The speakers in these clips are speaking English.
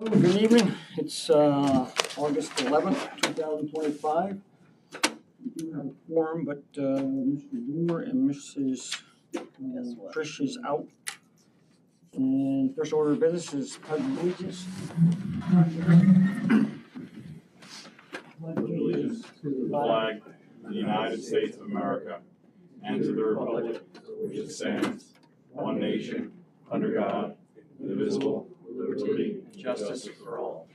Good evening. It's August 11th, 2025. We do have a quorum, but Mr. Boomer and Mrs. Trish is out. And first order of business is pledge of allegiance. Allegiance to the flag of the United States of America and to the republic which it stands, one nation, under God, indivisible, with liberty and justice for all.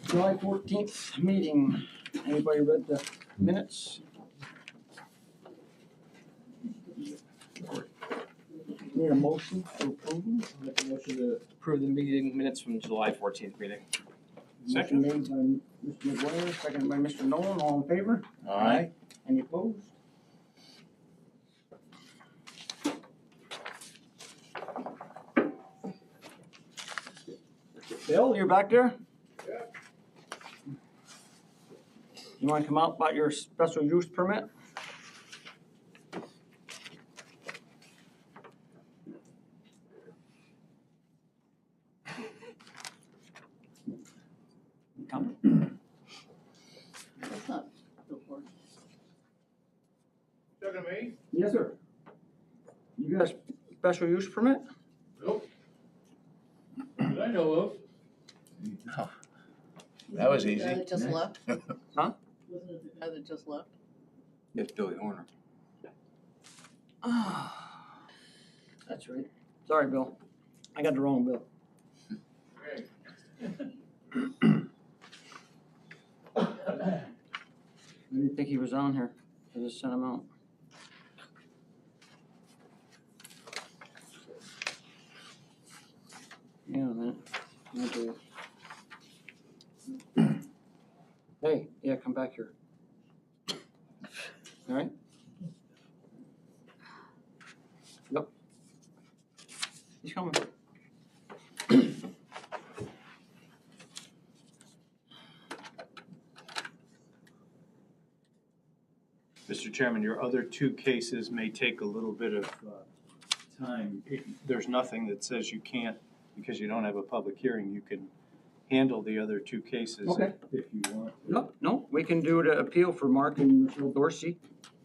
July 14th meeting. Anybody read the minutes? Need a motion to approve them? Make a motion to approve the meeting minutes from July 14th meeting. Motion made by Mr. McGuire, seconded by Mr. Nolan. All in favor? Aye. Any opposed? Bill, you're back there? Yeah. You want to come out about your special use permit? Come. What's up? Go for it. Talking to me? Yes, sir. You got a special use permit? Nope. That I know of. No. That was The easy. guy that just left? Huh? Wasn't it the guy that just left? It's Billy Horner. That's right. Sorry, Bill. I got the wrong Bill. Okay. I didn't think he was on here. I just sent him out. Yeah, man. Okay. Hey, yeah, come back here. All right? Yep. He's coming. Mr. Chairman, your other two cases may take a little bit of time. There's nothing that says you can't, because you don't have a public hearing, you can handle the other two cases Okay. if you want. No, we can do the appeal for Mark and Michelle Dorsey.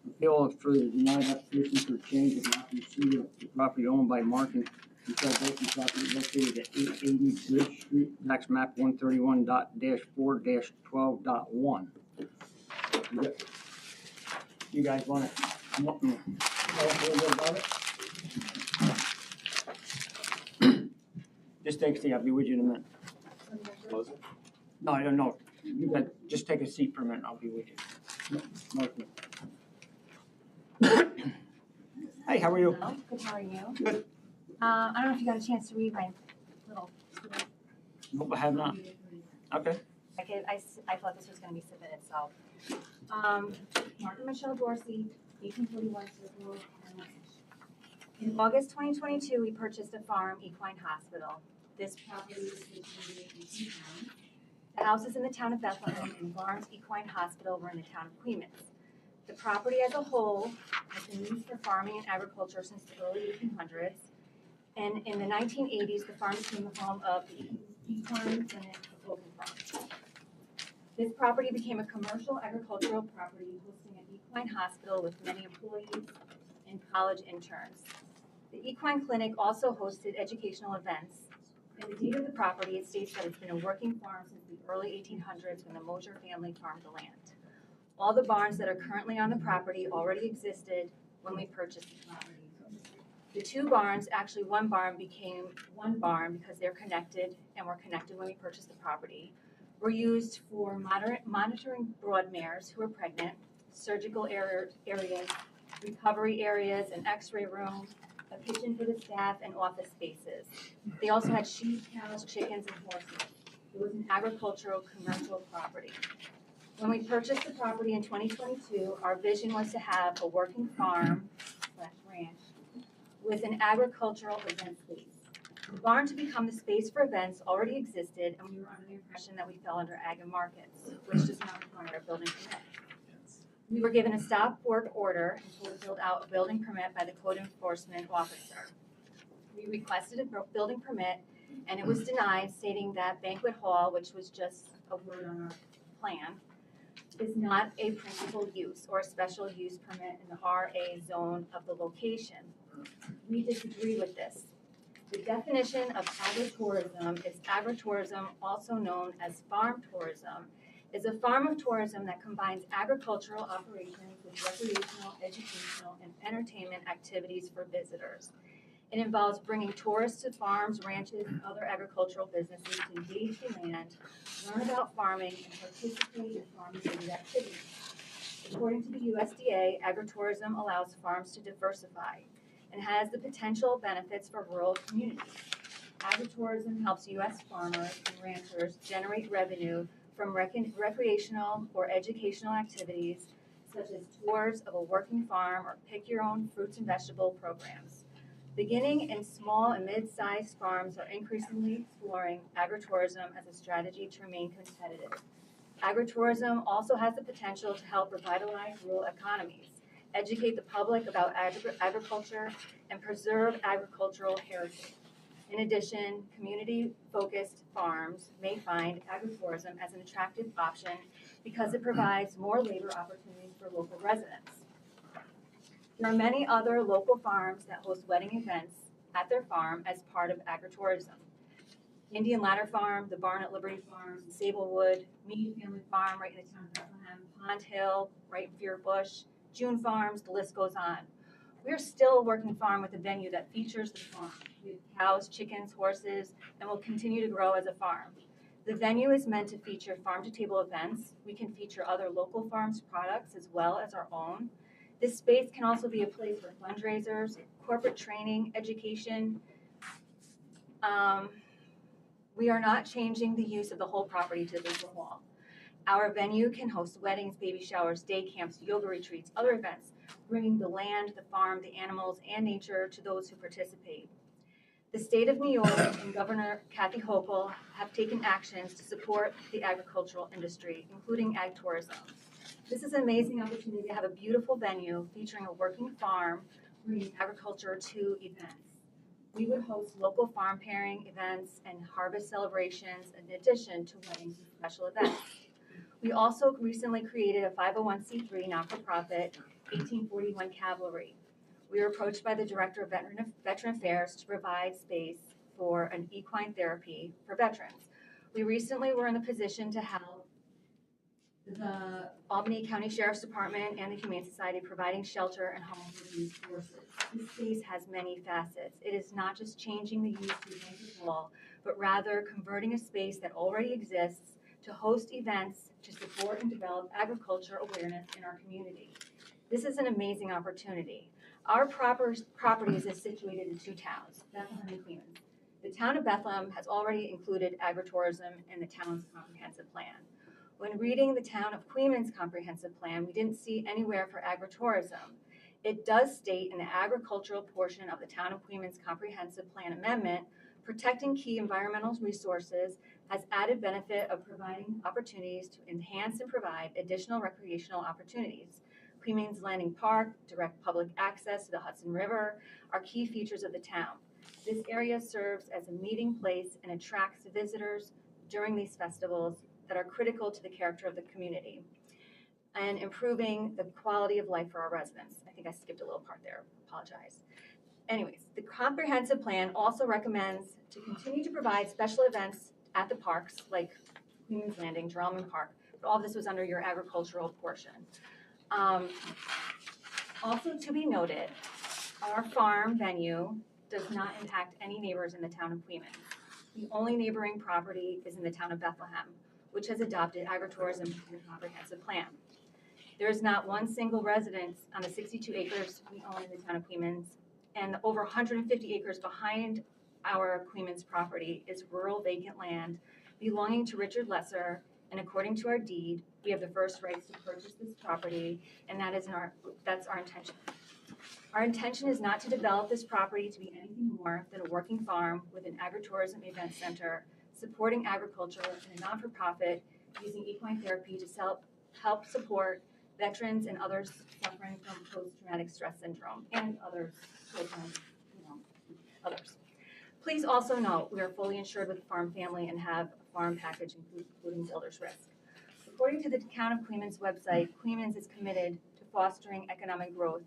Appeal for the denied application for change of occupancy of the property owned by Mark and Michelle Dorsey, property located at 880 Bridge Street, tax map 131.4-12.1. You guys want to come up and tell us a little bit about it? Just take a seat, I'll be with you in a minute. Close it. No, I don't know. You got, just take a seat for a minute, I'll be with you. Okay. Hey, how are you? Hello, good, how are you? Good. I don't know if you got a chance to read my little, Nope, I have not. Okay. I thought this was gonna be submitted, so. Mark and Michelle Dorsey, 1841 Circle. In August 2022, we purchased a farm, Equine Hospital. This property is situated in town. The house is in the town of Bethlehem, and Barnes Equine Hospital were in the town of Queens. The property as a whole has been used for farming and agriculture since the early 1800s. And in the 1980s, the farm became the home of the Equine Clinic of Open Farm. This property became a commercial agricultural property hosting an equine hospital with many employees and college interns. The Equine Clinic also hosted educational events. In the deed of the property, it states that it's been a working farm since the early 1800s when the Mosier family farmed the land. All the barns that are currently on the property already existed when we purchased the property. The two barns, actually one barn became one barn because they're connected and were connected when we purchased the property, were used for monitoring brood mares who were pregnant, surgical areas, recovery areas, an x-ray room, a kitchen for the staff, and office spaces. They also had sheep, cows, chickens, and horses. It was an agricultural commercial property. When we purchased the property in 2022, our vision was to have a working farm/ranch with an agricultural event space. The barn to become the space for events already existed, and we were under the impression that we fell under ag and markets, which does not require a building permit. We were given a stop work order and told to build out a building permit by the code enforcement officer. We requested a building permit and it was denied, stating that banquet hall, which was just a word on our plan, is not a principal use or a special use permit in the RA zone of the location. We disagree with this. The definition of agritourism is agritourism, also known as farm tourism, is a form of tourism that combines agricultural operations with recreational, educational, and entertainment activities for visitors. It involves bringing tourists to farms, ranches, and other agricultural businesses to engage the land, learn about farming, and participate in farm-related activities. According to the USDA, agritourism allows farms to diversify and has the potential benefits for rural communities. Agritourism helps U.S. farmers and ranchers generate revenue from recreational or educational activities such as tours of a working farm or pick-your-own fruits and vegetable programs. Beginning in small and mid-sized farms are increasingly exploring agritourism as a strategy to remain competitive. Agritourism also has the potential to help revitalize rural economies, educate the public about agriculture, and preserve agricultural heritage. In addition, community-focused farms may find agritourism as an attractive option because it provides more labor opportunities for local residents. There are many other local farms that host wedding events at their farm as part of agritourism. Indian Ladder Farm, the Barn at Liberty Farm, Sablewood, Mead Family Farm right in the town of Bethlehem, Pond Hill right in Fear Bush, June Farms, the list goes on. We're still a working farm with a venue that features the farm. We have cows, chickens, horses, and will continue to grow as a farm. The venue is meant to feature farm-to-table events. We can feature other local farms' products as well as our own. This space can also be a place for fundraisers, corporate training, education. We are not changing the use of the whole property to the hall. Our venue can host weddings, baby showers, day camps, yoga retreats, other events, bringing the land, the farm, the animals, and nature to those who participate. The state of New York and Governor Kathy Hochul have taken actions to support the agricultural industry, including ag tourism. This is an amazing opportunity to have a beautiful venue featuring a working farm, bringing agriculture to events. We would host local farm pairing events and harvest celebrations in addition to weddings and special events. We also recently created a 501c3 not-for-profit 1841 Cavalry. We were approached by the Director of Veteran Affairs to provide space for an equine therapy for veterans. We recently were in the position to help the Albany County Sheriff's Department and the Humane Society providing shelter and homes for these horses. This space has many facets. It is not just changing the use of the banquet hall, but rather converting a space that already exists to host events to support and develop agriculture awareness in our community. This is an amazing opportunity. Our property is situated in two towns, Bethlehem and Queens. The town of Bethlehem has already included agritourism in the town's comprehensive plan. When reading the town of Queens' comprehensive plan, we didn't see anywhere for agritourism. It does state in the agricultural portion of the town of Queens' comprehensive plan amendment, protecting key environmental resources has added benefit of providing opportunities to enhance and provide additional recreational opportunities. Queens Landing Park, direct public access to the Hudson River are key features of the town. This area serves as a meeting place and attracts visitors during these festivals that are critical to the character of the community and improving the quality of life for our residents. I think I skipped a little part there, apologize. Anyways, the comprehensive plan also recommends to continue to provide special events at the parks like Queens Landing, Jerome Park, but all of this was under your agricultural portion. Also to be noted, our farm venue does not impact any neighbors in the town of Queens. The only neighboring property is in the town of Bethlehem, which has adopted agritourism in the comprehensive plan. There is not one single residence on the 62 acres we own in the town of Queens, and over 150 acres behind our Queens property is rural vacant land belonging to Richard Lesser, and according to our deed, we have the first rights to purchase this property, and that's our intention. Our intention is not to develop this property to be anything more than a working farm with an agritourism event center, supporting agriculture and a non-for-profit using equine therapy to help support veterans and others suffering from post-traumatic stress syndrome and others, others. Please also note, we are fully insured with Farm Family and have a farm package including builder's risk. According to the Town of Queens website, Queens is committed to fostering economic growth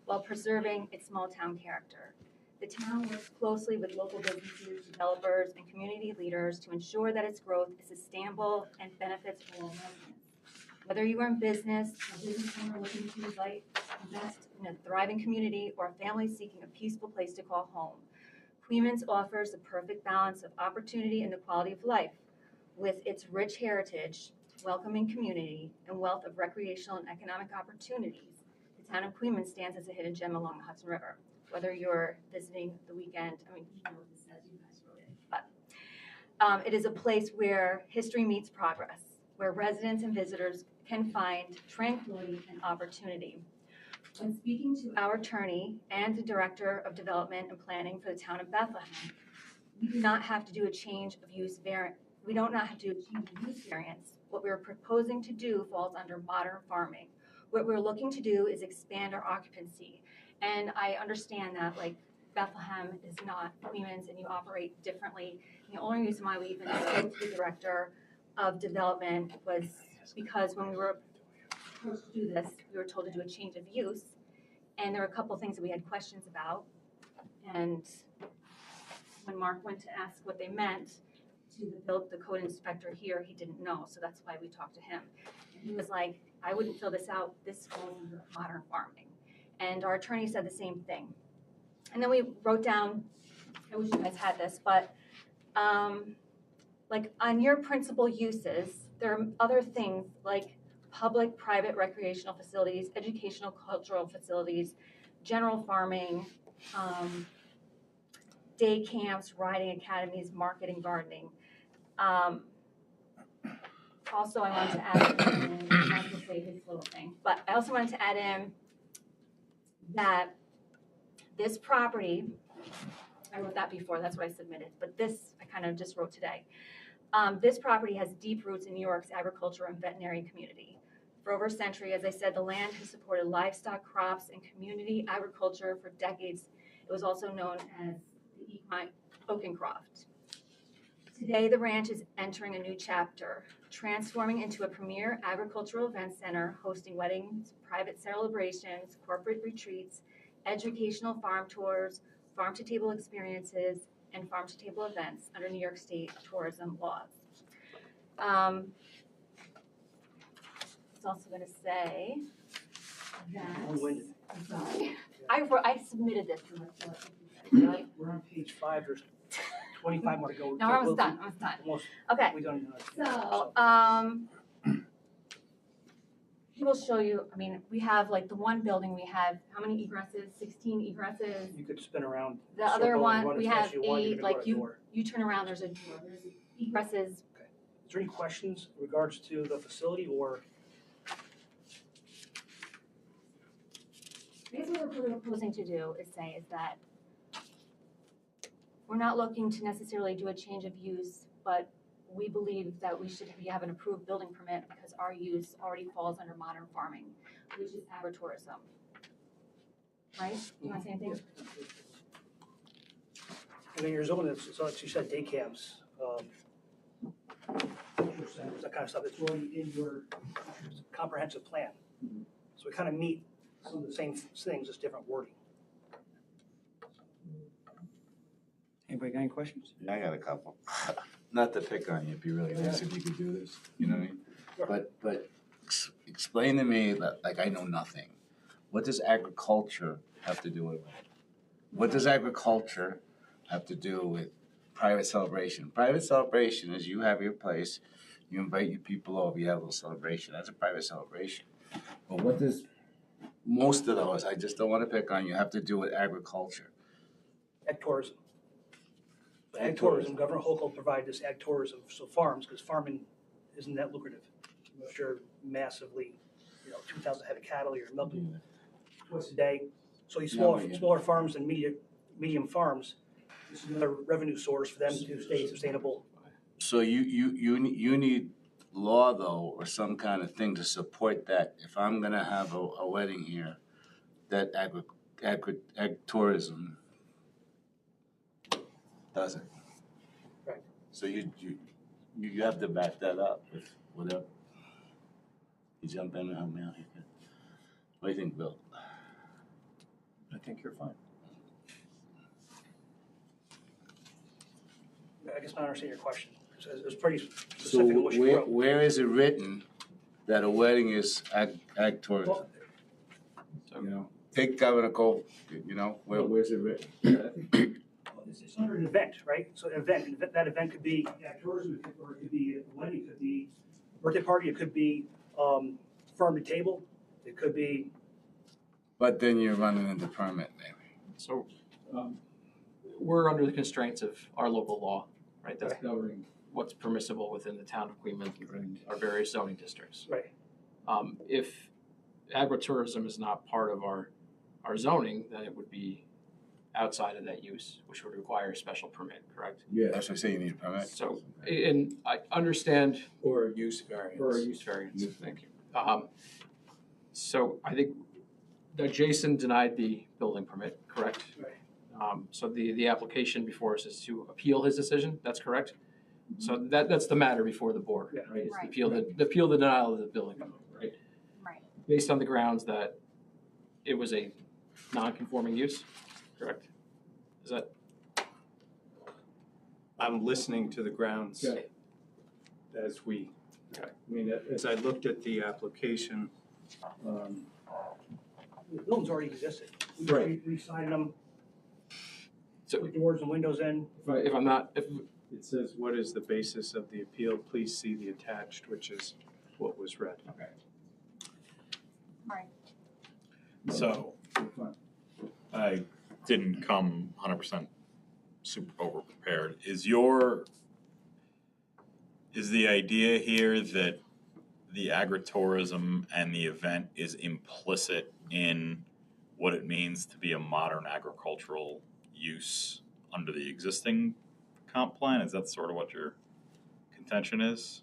while preserving its small town character. The town works closely with local businesses, developers, and community leaders to ensure that its growth is sustainable and benefits all residents. Whether you are in business, a business owner looking to invest in a thriving community, or a family seeking a peaceful place to call home, Queens offers the perfect balance of opportunity and the quality of life. With its rich heritage, welcoming community, and wealth of recreational and economic opportunities, the town of Queens stands as a hidden gem along the Hudson River. Whether you're visiting the weekend, I mean, you know what this says, you guys wrote it, but it is a place where history meets progress, where residents and visitors can find tranquility and opportunity. When speaking to our attorney and the Director of Development and Planning for the town of Bethlehem, we do not have to do a change of use variance. We don't not have to do a change of use variance. What we're proposing to do falls under modern farming. What we're looking to do is expand our occupancy. And I understand that, like, Bethlehem is not Queens and you operate differently. And the only reason why we even spoke to the Director of Development was because when we were supposed to do this, we were told to do a change of use. And there were a couple of things that we had questions about. And when Mark went to ask what they meant to the code inspector here, he didn't know. So that's why we talked to him. And he was like, I wouldn't fill this out. This falls under modern farming. And our attorney said the same thing. And then we wrote down, I wish you guys had this, but like on your principal uses, there are other things like public, private recreational facilities, educational, cultural facilities, general farming, day camps, riding academies, marketing, gardening. Also, I wanted to add in, not to say his little thing, but I also wanted to add in that this property, I wrote that before, that's what I submitted, but this I kind of just wrote today. This property has deep roots in New York's agriculture and veterinary community. For over a century, as I said, the land has supported livestock, crops, and community agriculture for decades. It was also known as the Equine Oakencroft. Today, the ranch is entering a new chapter, transforming into a premier agricultural event center, hosting weddings, private celebrations, corporate retreats, educational farm tours, farm-to-table experiences, and farm-to-table events under New York State tourism laws. It's also going to say that, I'm sorry, I submitted this to my We're on page 5, there's 25 more to go. No, we're almost done, Almost, Okay, we don't. so, he will show you, I mean, we have like the one building, we have how many egresses? 16 egresses. You could spin around. The other circle and one, run we as fast have as you want, you're 8, gonna go like to the door. you turn around, there's a door, there's egresses. Is there any questions in regards to the facility or? Basically, what we're proposing to do is say is that we're not looking to necessarily do a change of use, but we believe that we have an approved building permit because our use already falls under modern farming, which is agritourism. Right? You want to say anything? And then your zone is, so like you said, day camps, that kind of stuff, it's really in your comprehensive plan. So we kind of meet some of the same things, just different wording. Anybody got any questions? Yeah, I got a couple. Not to pick on you, it'd be really nice if you could do this, you know what I mean? Sure. But explain to me, like I know nothing. What does agriculture have to do with it? What does agriculture have to do with private celebration? Private celebration is you have your place, you invite your people over, you have a little celebration. That's a private celebration. But what does most of those, I just don't want to pick on you, have to do with agriculture? Ag tourism. Ag Ag tourism, Governor Hochul provided this ag tourism, so farms, because farming isn't that lucrative. Unless you're massively, 2,000 head of cattle, you're milking twice a day. So these smaller farms and medium farms, this is another revenue source for them to stay sustainable. So you need law though, or some kind of thing to support that. If I'm gonna have a wedding here, that ag tourism, Doesn't. Right. So you have to back that up with whatever. You jump in and help me out here. What do you think, Bill? I think you're fine. I guess I don't understand your question. It was pretty So specific in what you wrote. where is it written that a wedding is ag tourism? Well, You know, take Governor Cole, you know, where's it written? It's under an event, right? So an event, that event could be tourism, or it could be a wedding, it could be a birthday party, it could be farm to table, it could be. But then you're running into permit, maybe. So, we're under the constraints of our local law, right? That's governing what's permissible within the town of Queens and our various zoning districts. Right. If agritourism is not part of our zoning, then it would be outside of that use, which would require a special permit, correct? Yeah. That's what I say, you need a permit. So, and I understand. Or a use variance. Or a use variance, thank you. So I think that Jason denied the building permit, correct? Right. So the application before us is to appeal his decision, that's correct? So that's the matter before the board, Yeah. right? Is to Right. appeal the denial of the building permit, right? Right. Based on the grounds that it was a non-conforming use, correct? Is that? I'm listening to the grounds Okay. as we, Okay. I mean, as I looked at the application, The buildings already existed. Right. We signed them, So put doors and windows in. if I'm not, if, it says, what is the basis of the appeal? Please see the attached, which is what was read. okay. Right. So, I didn't come 100% super over prepared. Is the idea here that the agritourism and the event is implicit in what it means to be a modern agricultural use under the existing comp plan? Is that sort of what your contention is?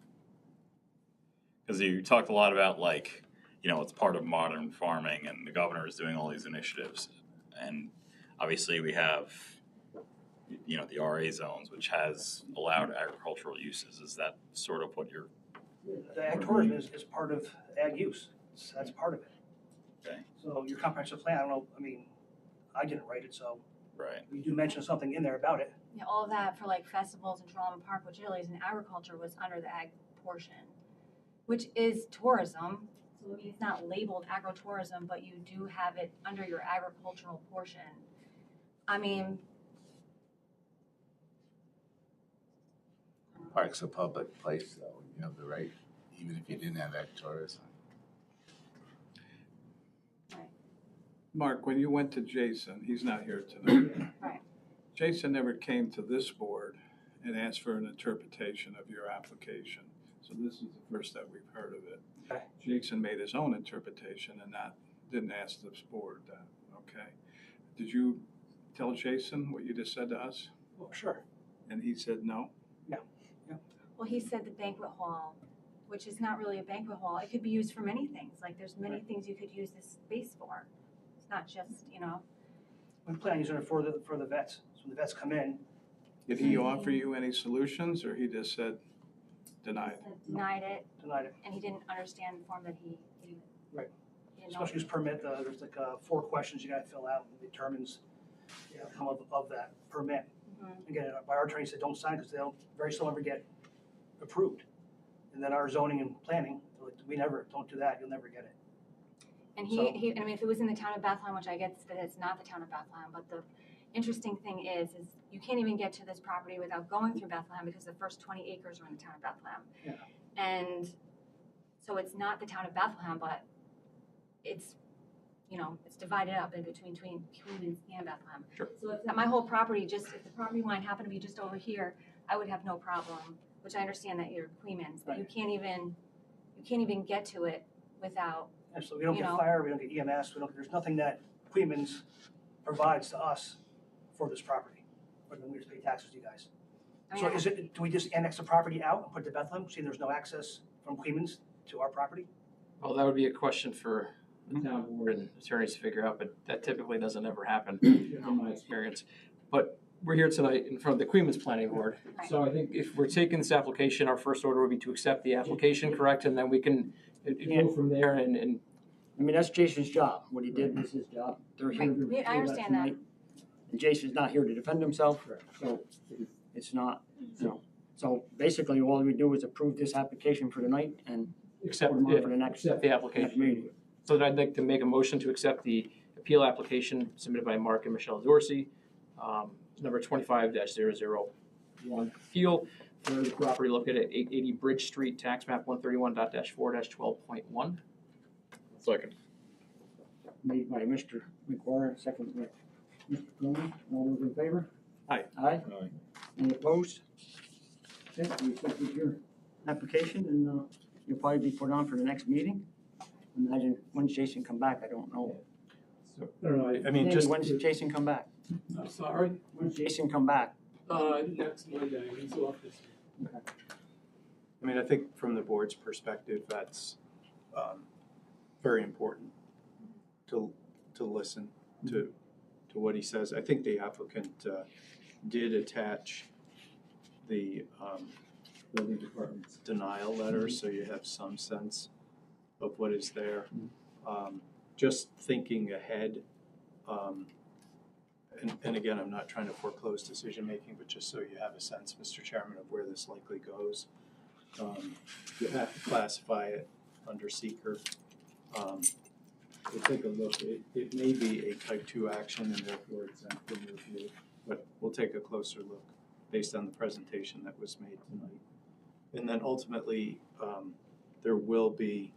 Because you talked a lot about, like, you know, it's part of modern farming and the governor is doing all these initiatives. And obviously we have, you know, the RA zones, which has allowed agricultural uses. Is that sort of what you're? The ag tourism is part of ag use. That's part of it. Okay. So your comprehensive plan, I don't know, I mean, I didn't write it, so Right. you do mention something in there about it. Yeah, all of that for like festivals and Drama Park, which really is in agriculture, was under the ag portion, which is tourism. So I mean, it's not labeled agritourism, but you do have it under your agricultural portion. I mean, Park's a public place, though. You have the right, even if you didn't have ag tourism. Mark, when you went to Jason, he's not here tonight. Right. Jason never came to this board and asked for an interpretation of your application. So this is the first that we've heard of it. Okay. Jason made his own interpretation and didn't ask this board that, okay? Did you tell Jason what you just said to us? Oh, sure. And he said no? well, he said the banquet hall, which is not really a banquet hall. It could be used for many things. Like there's many things you could use this space for. It's not just, you know. We plan on using it for the vets. So when the vets come in, Did he offer you any solutions or he just said denied? Denied it, tonight, and he didn't understand the form that he Right. he didn't know. special use permit, there's like 4 questions you gotta fill out, and it determines the outcome of that permit. Mhm. Again, by our attorney said don't sign because they'll very seldom ever get approved. And then our zoning and planning, they're like, we never, don't do that, you'll never get it. And So- I mean, if it was in the town of Bethlehem, which I get that it's not the town of Bethlehem, but the interesting thing is you can't even get to this property without going through Bethlehem because the first 20 acres are in the town of Bethlehem. Yeah. And so it's not the town of Bethlehem, but it's, you know, it's divided up in between Queens and Bethlehem. Sure. So if my whole property, if the property line happened to be just over here, I would have no problem, which I understand that you're Queens, but you can't even get to it without. And so we don't You get know. fire, we don't get EMS, there's nothing that Queens provides to us for this property. But then we just pay taxes to you guys. I So mean, do we just annex the property out and put it to Bethlehem, seeing there's no access from Queens to our property? Well, that would be a question for the town board and attorneys to figure out, but that typically doesn't ever happen in my experience. But we're here tonight in front of the Queens Planning Board. Right. So I think if we're taking this application, our first order would be to accept the application, correct? And then we can go from there and I mean, that's Jason's job. What he did was his job. They're here to Right. Yeah, I do understand that. tonight. And Jason's not here to defend himself, so it's not, you know. So basically, all we do is approve this application for tonight and accept, put him on for the next accept the next application. meeting. So then I'd like to make a motion to accept the appeal application submitted by Mark and Michelle Dorsey, number 25-001 appeal for the property located at 880 Bridge Street, tax map 131.4-12.1. Second. Made by Mr. McGuire, second by Mr. Coleman. All those in favor? Aye. Aye. Aye. Any opposed? Okay, we accepted your application and you'll probably be put on for the next meeting. Imagine when's Jason come back, I don't know. So, I don't know, I mean, just, When's Jason come back? I'm sorry, When's Jason come back? next Monday, he's off this I mean, I think from the board's perspective, that's very important to listen to what he says. I think the applicant did attach the building department's denial letter, so you have some sense of what is there. Just thinking ahead, and again, I'm not trying to foreclose decision-making, but just so you have a sense, Mr. Chairman, of where this likely goes. You have to classify it under seeker. We'll take a look. It may be a type 2 action and therefore exempt from review, but we'll take a closer look based on the presentation that was made tonight. And then ultimately, there will be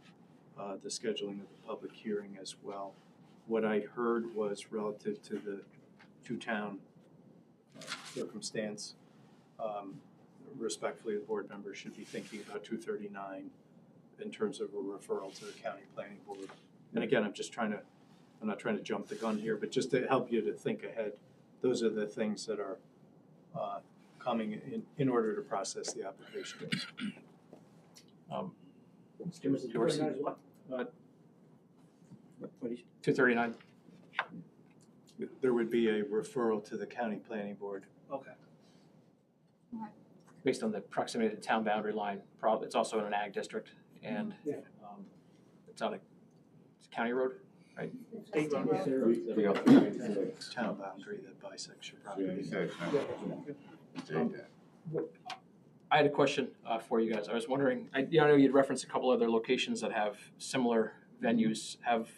the scheduling of the public hearing as well. What I heard was relative to the two-town circumstance. Respectfully, the board members should be thinking about 239 in terms of a referral to the county planning board. And again, I'm not trying to jump the gun here, but just to help you to think ahead, those are the things that are coming in order to process the application. Mr. Dorsey, What is? 239. There would be a referral to the county planning board. Okay. Based on the proximity to the town boundary line, it's also in an ag district, and it's on a county road, right? State road. Town boundary that bisects your property. I had a question for you guys. I was wondering, I know you'd referenced a couple other locations that have similar venues. Have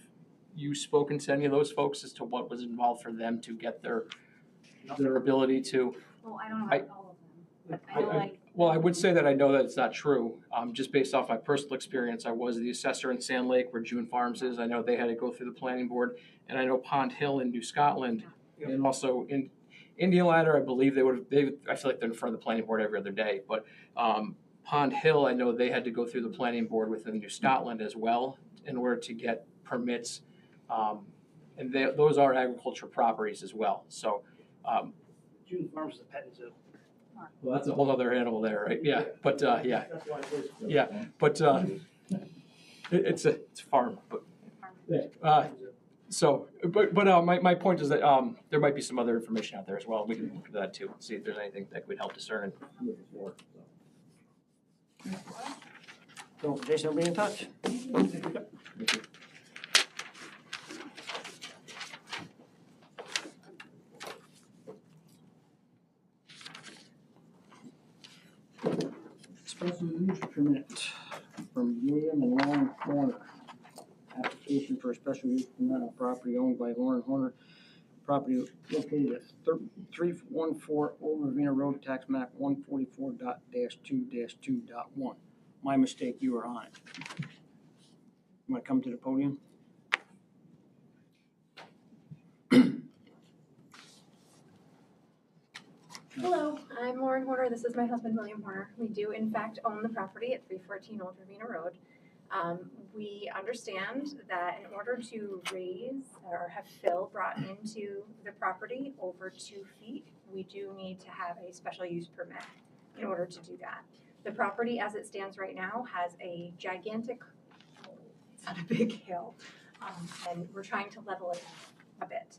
you spoken to any of those folks as to what was involved for them to get their ability to? Well, I don't know about all of them, but I know Well, I would say that I know that it's not true. Just based off my personal experience, I was the assessor in Sand Lake where June Farms is. I know they had to go through the planning board, and I know Pond Hill in New Scotland, and also in Indian Ladder, I believe I feel like they're in front of the planning board every other day, but Pond Hill, I know they had to go through the planning board within New Scotland as well in order to get permits, and those are agriculture properties as well. So, June Farms is a petting zoo. well, that's a whole other animal there, right? Yeah, but yeah, That's why it is. yeah, but it's a farm, but. So, but my point is that there might be some other information out there as well. We can look at that too, see if there's anything that would help discern. So Jason will be in touch. Special use permit from William and Lauren Horner. Application for a special use permit on property owned by Lauren Horner. Property located at 314 Old Ravena Road, tax map 144.2-2.1. My mistake, you were on it. You want to come to the podium? Hello, I'm Lauren Horner. This is my husband, William Horner. We do in fact own the property at 314 Old Ravena Road. We understand that in order to raise or have fill brought into the property over 2 feet, we do need to have a special use permit in order to do that. The property as it stands right now has a gigantic, it's not a big hill, and we're trying to level it a bit.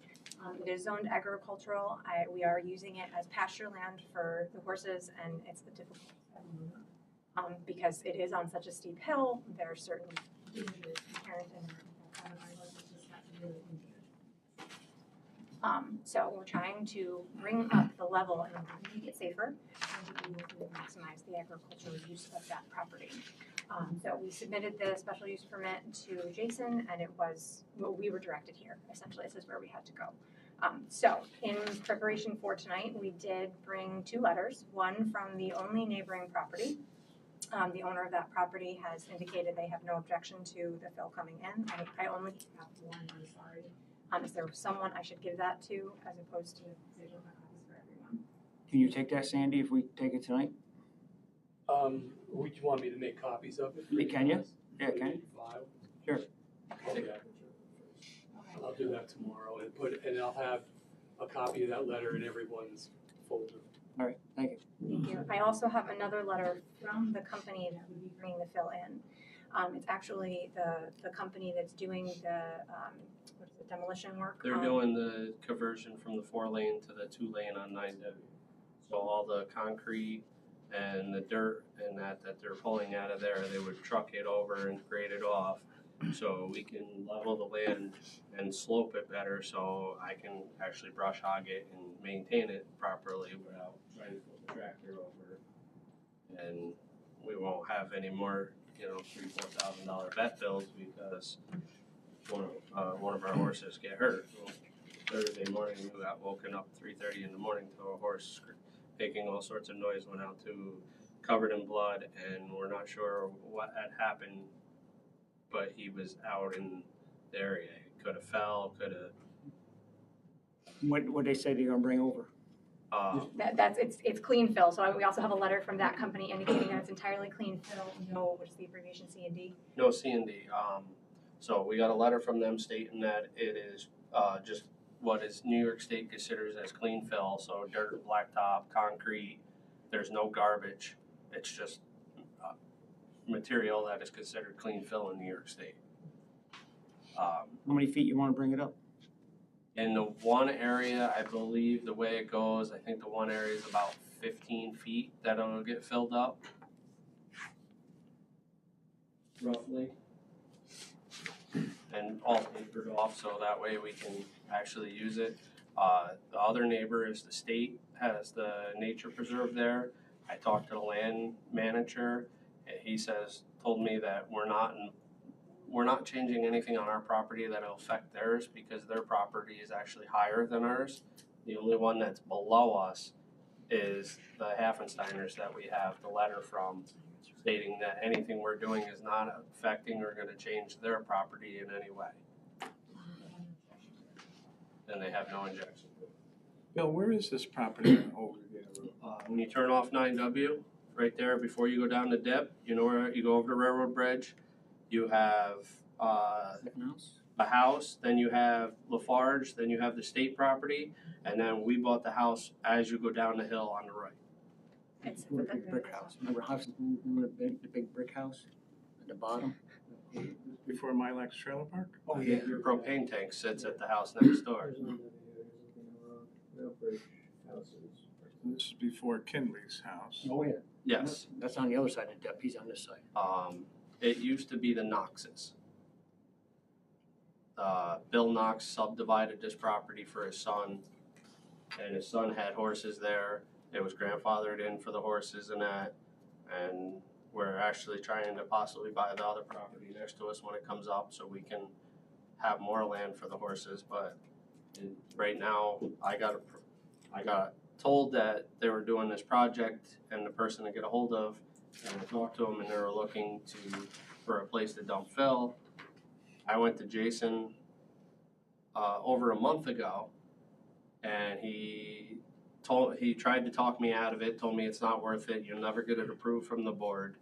It is zoned agricultural. We are using it as pasture land for the horses, and it's the difficult because it is on such a steep hill. There are certain dangers inherent in it. One of my horses just got really injured. So we're trying to bring up the level and make it safer and to be able to maximize the agricultural use of that property. So we submitted the special use permit to Jason, and we were directed here. Essentially, this is where we had to go. So in preparation for tonight, we did bring 2 letters, one from the only neighboring property. The owner of that property has indicated they have no objection to the fill coming in. I only have one, I'm sorry. Is there someone I should give that to as opposed to they don't have copies for everyone? Can you take that, Sandy, if we take it tonight? Would you want me to make copies of it? Can you? Yeah, can you? File? Sure. Okay. I'll do that tomorrow and I'll have a copy of that letter in everyone's folder. All right, thank you. Thank you. I also have another letter from the company that would be bringing the fill in. It's actually the company that's doing the demolition work. They're doing the conversion from the 4-lane to the 2-lane on 9W. So all the concrete and the dirt and that they're pulling out of there, they would truck it over and grade it off so we can level the land and slope it better so I can actually brush hog it and maintain it properly without trying to put the tractor over. And we won't have any more, $3,000-$4,000 vet bills because one of our horses get hurt. Thursday morning, we got woken up 3:30 in the morning to a horse making all sorts of noise, went out to covered in blood, and we're not sure what had happened, but he was out in the area. He could have fell, could have. What they say they're gonna bring over? It's clean fill. So we also have a letter from that company indicating that it's entirely clean fill. No, what's the abbreviation, C&D? No C&D. So we got a letter from them stating that it is just what is New York State considers as clean fill. So dirt, blacktop, concrete. There's no garbage. It's just material that is considered clean fill in New York State. How many feet you wanna bring it up? In the one area, I believe the way it goes, I think the one area is about 15 feet that it'll get filled up. Roughly. And all papered off so that way we can actually use it. The other neighbor is the state has the nature preserve there. I talked to the land manager and he told me that we're not changing anything on our property that'll affect theirs because their property is actually higher than ours. The only one that's below us is the Haffensteiners that we have the letter from stating that anything we're doing is not affecting or gonna change their property in any way. And they have no injection. Bill, where is this property over there? When you turn off 9W, right there before you go down the dip, you know where you go over the railroad bridge, you have a house, then you have Lafarge, then you have the state property, and then we bought the house as you go down the hill on the right. It's The big brick house. Remember the big brick house at the bottom? Before Milax Trailer Park? Oh, yeah. Your propane tank sits at the house next door. This is before Kinley's house. Oh, yeah. Yes. That's on the other side of the dip, he's on this side. It used to be the Knoxes. Bill Knox subdivided this property for his son, and his son had horses there. It was grandfathered in for the horses and that, and we're actually trying to possibly buy the other property next to us when it comes up so we can have more land for the horses, but right now I got told that they were doing this project and the person to get a hold of, and I talked to them and they were looking for a place to dump fill. I went to Jason over a month ago and he tried to talk me out of it, told me it's not worth it, you'll never get it approved from the board.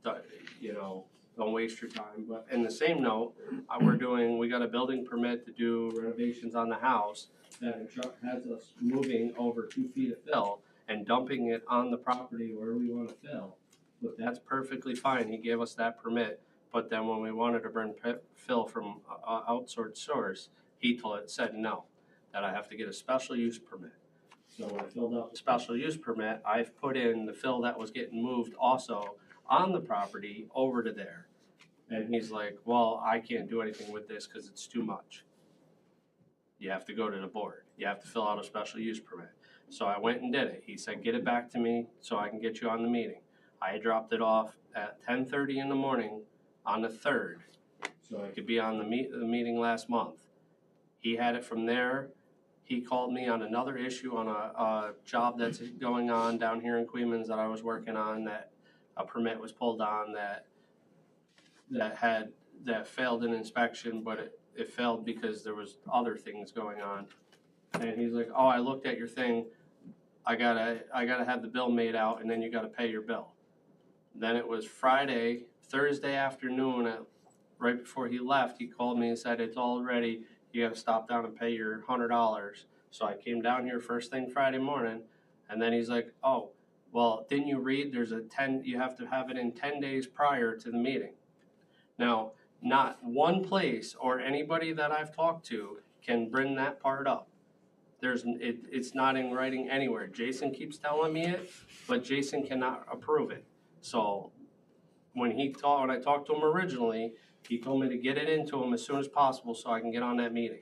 Don't waste your time. But in the same note, we got a building permit to do renovations on the house that a truck has us moving over 2 feet of fill and dumping it on the property where we want to fill. But that's perfectly fine. He gave us that permit. But then when we wanted to bring fill from outsourced source, he said no. that I have to get a special use permit. So when I filled out the special use permit, I've put in the fill that was getting moved also on the property over to there. And he's like, well, I can't do anything with this because it's too much. You have to go to the board. You have to fill out a special use permit. So I went and did it. He said, get it back to me so I can get you on the meeting. I dropped it off at 10:30 in the morning on the 3rd, so I could be on the meeting last month. He had it from there. He called me on another issue on a job that's going on down here in Queens that I was working on, that a permit was pulled on that failed an inspection, but it failed because there was other things going on. And he's like, oh, I looked at your thing. I gotta have the bill made out, and then you gotta pay your bill. Then it was Thursday afternoon, right before he left, he called me and said, it's all ready. You gotta stop down and pay your $100. So I came down here first thing Friday morning, and then he's like, oh, well, didn't you read you have to have it in 10 days prior to the meeting. Now, not one place or anybody that I've talked to can bring that part up. It's not in writing anywhere. Jason keeps telling me it, but Jason cannot approve it. So when I talked to him originally, he told me to get it into him as soon as possible so I can get on that meeting.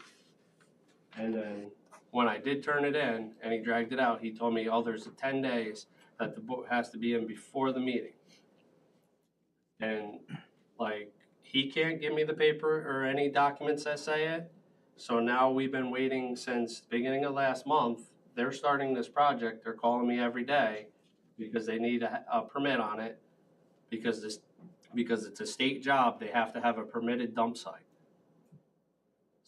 And then when I did turn it in and he dragged it out, he told me, oh, there's 10 days that the book has to be in before the meeting. And like, he can't give me the paper or any documents that say it. So now we've been waiting since the beginning of last month. They're starting this project. They're calling me every day because they need a permit on it, because it's a state job. They have to have a permitted dump site.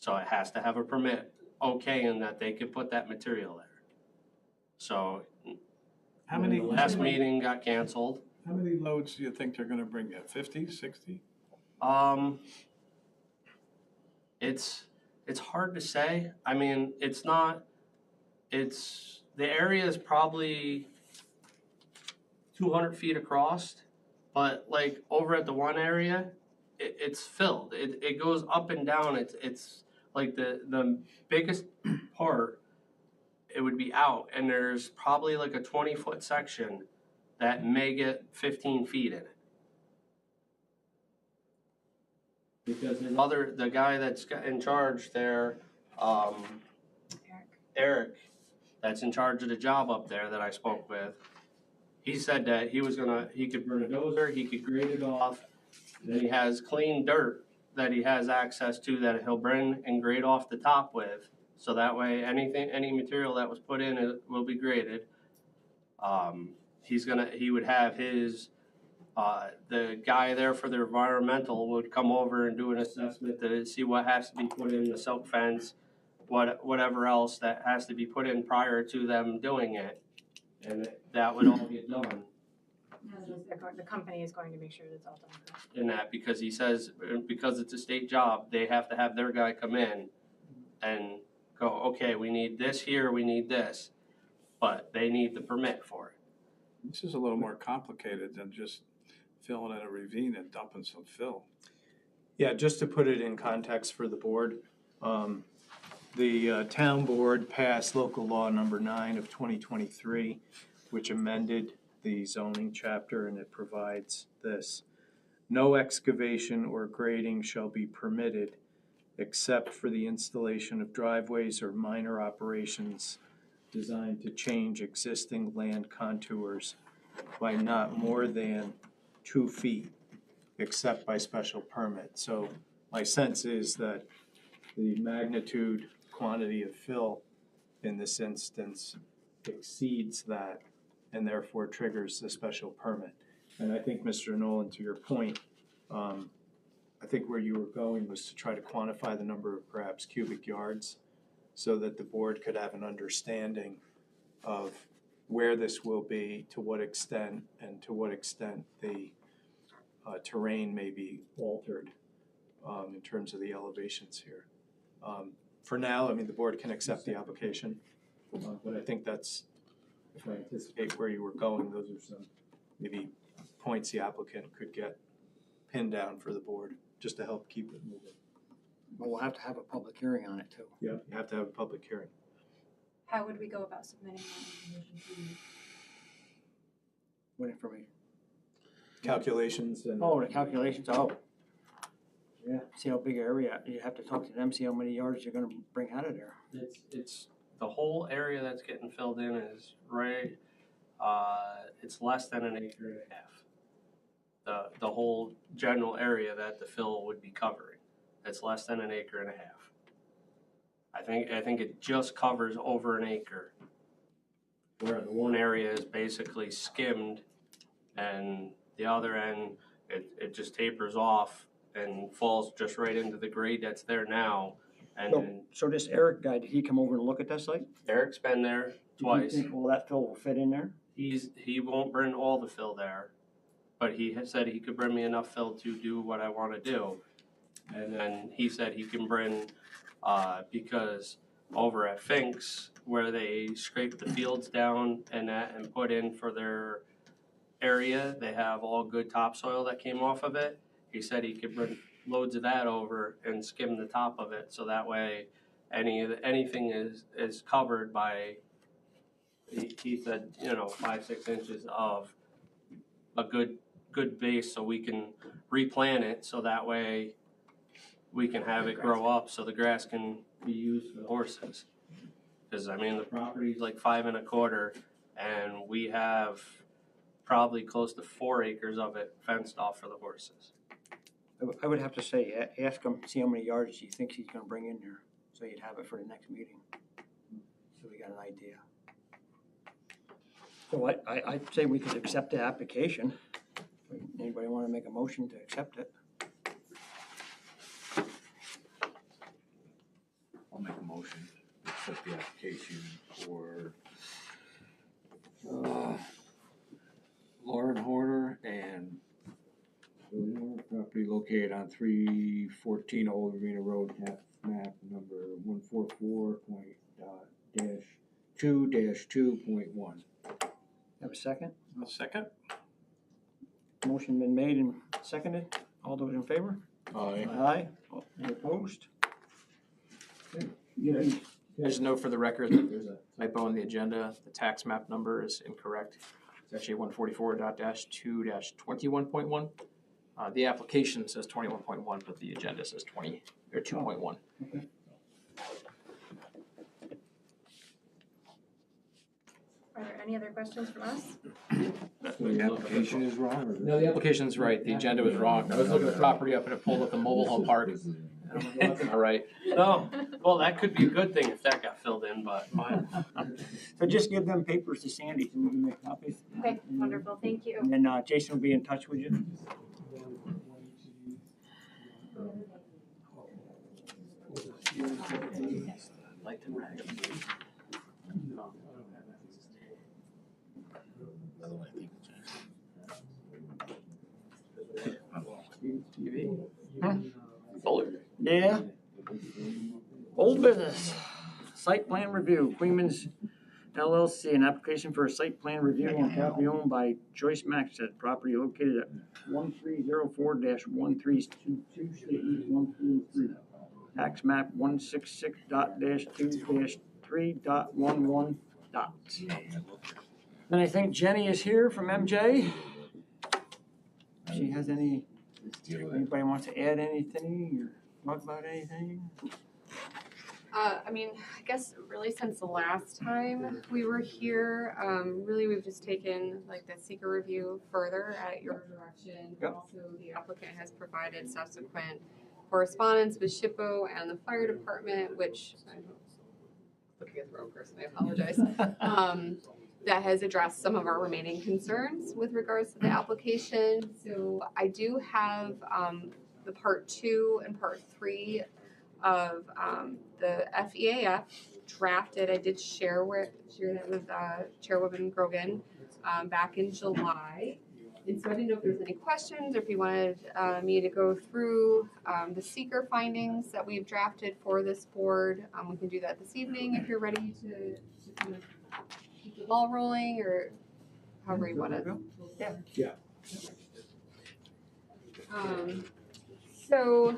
So it has to have a permit, okay, and that they can put that material there. So How many? the last meeting got canceled. How many loads do you think they're gonna bring in? 50, 60? It's hard to say. I mean, the area is probably 200 feet across, but like over at the one area, it's filled. It goes up and down. It's like the biggest part, it would be out, and there's probably like a 20-foot section that may get 15 feet in it. Because the guy that's in charge there, Eric, that's in charge of the job up there that I spoke with, he said that he could bring a dozer, he could grade it off, then he has clean dirt that he has access to that he'll bring and grade off the top with, so that way any material that was put in will be graded. He would have his the guy there for the environmental would come over and do an assessment to see what has to be put in the silk fence, whatever else that has to be put in prior to them doing it, and that would all get done. The company is going to make sure that it's all done. In that, because he says, because it's a state job, they have to have their guy come in and go, okay, we need this here, we need this, but they need the permit for it. This is a little more complicated than just filling in a ravine and dumping some fill. Yeah, just to put it in context for the board, the town board passed local law number 9 of 2023, which amended the zoning chapter, and it provides this: no excavation or grading shall be permitted except for the installation of driveways or minor operations designed to change existing land contours by not more than 2 feet, except by special permit. So my sense is that the magnitude, quantity of fill in this instance exceeds that, and therefore triggers the special permit. And I think, Mr. Nolan, to your point, I think where you were going was to try to quantify the number of perhaps cubic yards so that the board could have an understanding of where this will be, to what extent, and to what extent the terrain may be altered in terms of the elevations here. For now, I mean, the board can accept the application, but I think that's, if I anticipate where you were going, those are some maybe points the applicant could get pinned down for the board, just to help keep it moving. But we'll have to have a public hearing on it too. Yeah. You have to have a public hearing. How would we go about submitting that information? What information? Calculations and. Oh, the calculations, oh. Yeah, see how big area, you have to talk to them, see how many yards you're gonna bring out of there. It's the whole area that's getting filled in is right, it's less than an acre and a half. The whole general area that the fill would be covering, it's less than an acre and a half. I think it just covers over an acre. Where the one area is basically skimmed and the other end, it just tapers off and falls just right into the grade that's there now. And then So this Eric guy, did he come over and look at that site? Eric's been there twice. Do you think, well, that fill will fit in there? He won't bring all the fill there, but he has said he could bring me enough fill to do what I wanna do. And then he said he can bring, because over at Fink's, where they scrape the fields down and that and put in for their area, they have all good topsoil that came off of it. He said he could bring loads of that over and skim the top of it, so that way anything is covered by, he said, 5-6 inches of a good base, so we can replant it, so that way we can have it grow up, so the grass can be used for the horses. Cause I mean, the property's like 5 1/4, and we have probably close to 4 acres of it fenced off for the horses. I would have to say, ask him, see how many yards he thinks he's gonna bring in there, so you'd have it for the next meeting. So we got an idea. So I'd say we could accept the application. Anybody wanna make a motion to accept it? I'll make a motion to accept the application for Lauren Horner and property located on 314 Old Ravena Road, tax map number 144.-2-2.1. Have a second? A second? Motion been made and seconded. All those in favor? Aye. Aye. Any opposed? Okay. Yeah. Just note for the record that there's a typo in the agenda. The tax map number is incorrect. It's actually 144.-2-21.1. The application says 21.1, but the agenda says 2.1. Okay. Are there any other questions from us? So the application is wrong? Or No, the application's right. The agenda was wrong. I was looking at the property up and it pulled up the mobile home park. And I'm like, well, that's not right. No, well, that could be a good thing if that got filled in, but. So just give them papers to Sandy so we can make copies. Okay, wonderful, thank you. And then Jason will be in touch with you. Yeah. Old business, site plan review, Queens LLC, an application for a site plan review on property owned by Joyce Maxted, property located at 1304-1322, State Route 143. Tax map 166.2-3.11. Then I think Jenny is here from MJ. She has anybody wants to add anything or talk about anything? I guess really since the last time we were here, really we've just taken like the seeker review further at your direction. Yep. Also, the applicant has provided subsequent correspondence with SHPO and the fire department, which I'm looking at the wrong person, I apologize. That has addressed some of our remaining concerns with regards to the application. So I do have the part 2 and part 3 of the FEAF drafted. I did share that with Chairwoman Grogan back in July. And so I didn't know if there's any questions or if you wanted me to go through the seeker findings that we've drafted for this board. We can do that this evening if you're ready to kind of keep the ball rolling, or however you want to. Yeah. So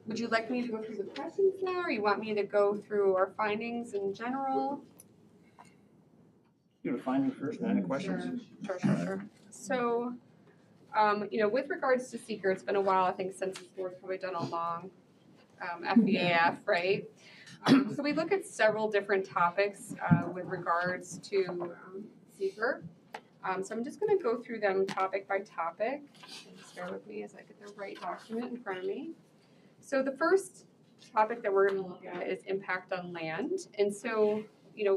Would you like me to go through the questions now, or you want me to go through our findings in general? Do the findings first, and then the questions. Sure. So, with regards to seeker, it's been a while, I think, since this board's probably done a long FEAF, right? So we look at several different topics with regards to seeker. So I'm just gonna go through them topic by topic. Just bear with me as I get the right document in front of me. So the first topic that we're gonna look at is impact on land. And so,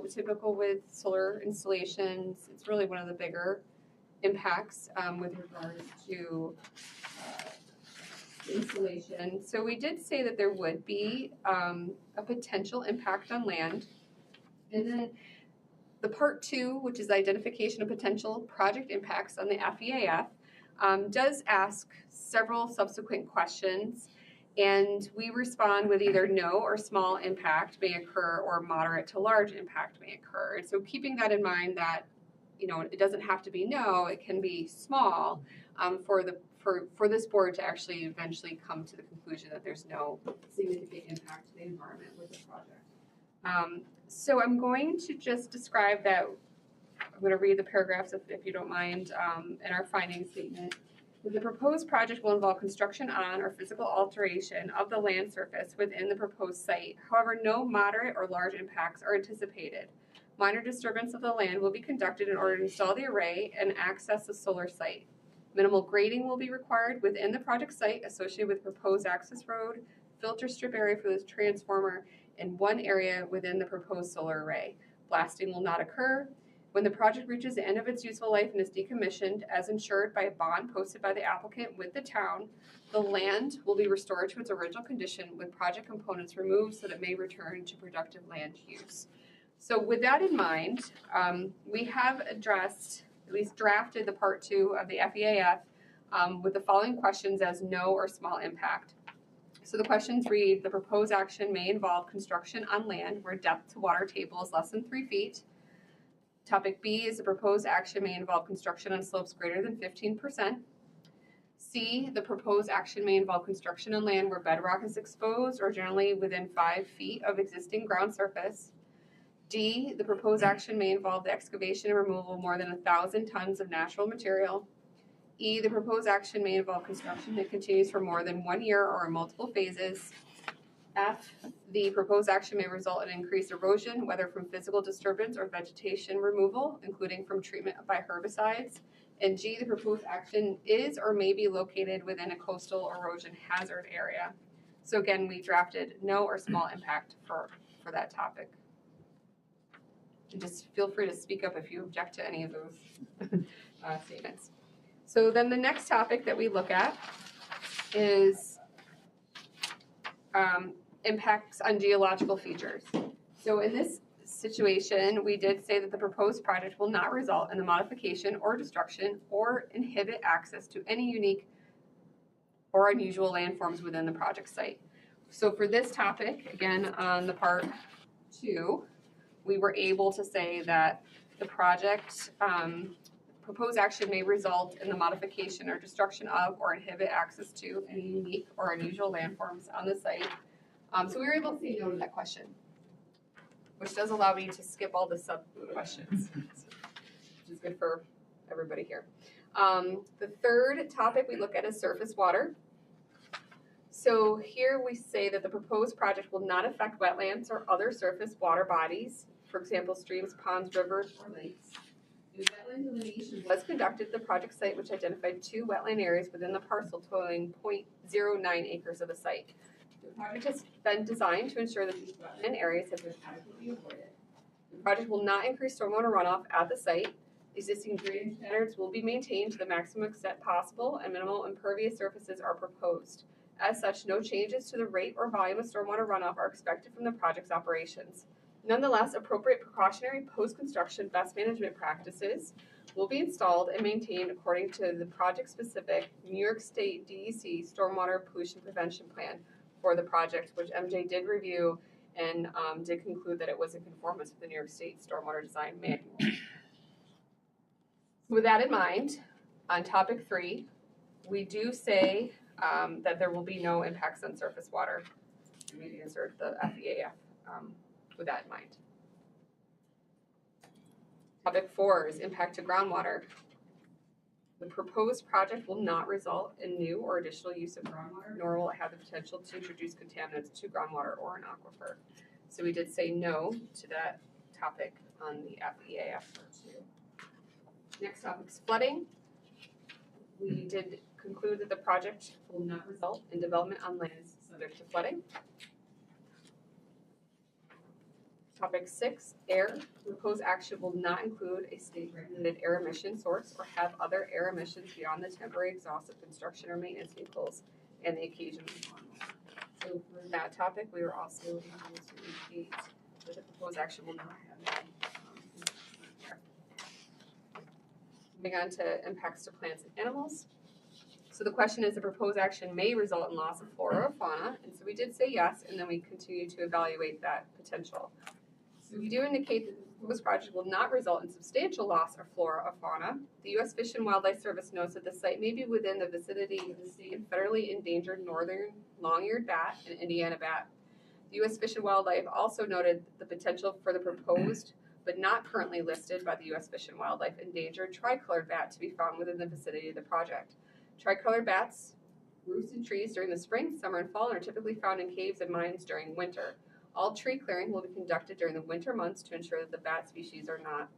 typical with solar installations, it's really one of the bigger impacts with regards to installation. So we did say that there would be a potential impact on land. And then the part 2, which is identification of potential project impacts on the FEAF, does ask several subsequent questions, and we respond with either no or small impact may occur or moderate to large impact may occur. And so keeping that in mind that, it doesn't have to be no, it can be small for this board to actually eventually come to the conclusion that there's no significant impact to the environment with the project. So I'm going to just describe that. I'm going to read the paragraphs if you don't mind in our finding statement. The proposed project will involve construction on or physical alteration of the land surface within the proposed site. However, no moderate or large impacts are anticipated. Minor disturbance of the land will be conducted in order to install the array and access the solar site. Minimal grading will be required within the project site associated with proposed access road, filter strip area for this transformer, and one area within the proposed solar array. Blasting will not occur. When the project reaches the end of its useful life and is decommissioned, as insured by a bond posted by the applicant with the town, the land will be restored to its original condition with project components removed so that it may return to productive land use. So with that in mind, we have addressed, at least drafted the part 2 of the FEAF with the following questions as no or small impact. So the questions read, the proposed action may involve construction on land where depth to water table is less than 3 feet. Topic B is the proposed action may involve construction on slopes greater than 15%. C, the proposed action may involve construction on land where bedrock is exposed or generally within 5 feet of existing ground surface. D, the proposed action may involve the excavation and removal of more than 1,000 tons of natural material. E, the proposed action may involve construction that continues for more than 1 year or in multiple phases. F, the proposed action may result in increased erosion, whether from physical disturbance or vegetation removal, including from treatment by herbicides. And G, the proposed action is or may be located within a coastal erosion hazard area. So again, we drafted no or small impact for that topic. And just feel free to speak up if you object to any of those statements. So then the next topic that we look at is impacts on geological features. So in this situation, we did say that the proposed project will not result in the modification or destruction or inhibit access to any unique or unusual landforms within the project site. So for this topic, again, on the part 2, we were able to say that the project proposed action may result in the modification or destruction of or inhibit access to any unique or unusual landforms on the site. So we were able to say no to that question, which does allow me to skip all the sub-questions, which is good for everybody here. The third topic we look at is surface water. So here we say that the proposed project will not affect wetlands or other surface water bodies, for example, streams, ponds, rivers, or lakes. The wetland delineation was conducted at the project site, which identified 2 wetland areas within the parcel totaling 0.09 acres of the site. The project has been designed to ensure that these wetland areas have been adequately avoided. The project will not increase stormwater runoff at the site. Existing drainage standards will be maintained to the maximum extent possible, and minimal impervious surfaces are proposed. As such, no changes to the rate or volume of stormwater runoff are expected from the project's operations. Nonetheless, appropriate precautionary post-construction best management practices will be installed and maintained according to the project-specific New York State DEC Stormwater Pollution Prevention Plan for the project, which MJ did review and did conclude that it was in conformance with the New York State Stormwater Design Manual. With that in mind, on topic 3, we do say that there will be no impacts on surface water. We answered the FEAF with that in mind. Topic 4 is impact to groundwater. The proposed project will not result in new or additional use of groundwater, nor will it have the potential to introduce contaminants to groundwater or an aquifer. So we did say no to that topic on the FEAF for 2. Next topic is flooding. We did conclude that the project will not result in development on lands subject to flooding. Topic 6, air. Proposed action will not include a state-regulated air emission source or have other air emissions beyond the temporary exhaust of construction or maintenance vehicles and the occasional lawnmower. So for that topic, we were also able to indicate that the proposed action will not have any. Moving on to impacts to plants and animals. So the question is, the proposed action may result in loss of flora or fauna, and so we did say yes, and then we continue to evaluate that potential. So we do indicate that the proposed project will not result in substantial loss of flora or fauna. The U.S. Fish and Wildlife Service notes that the site may be within the vicinity of the state and federally endangered northern long-eared bat and Indiana bat. The U.S. Fish and Wildlife also noted the potential for the proposed, but not currently listed by the U.S. Fish and Wildlife endangered tricolored bat to be found within the vicinity of the project. Tricolored bats roost in trees during the spring, summer, and fall and are typically found in caves and mines during winter. All tree clearing will be conducted during the winter months to ensure that the bat species are not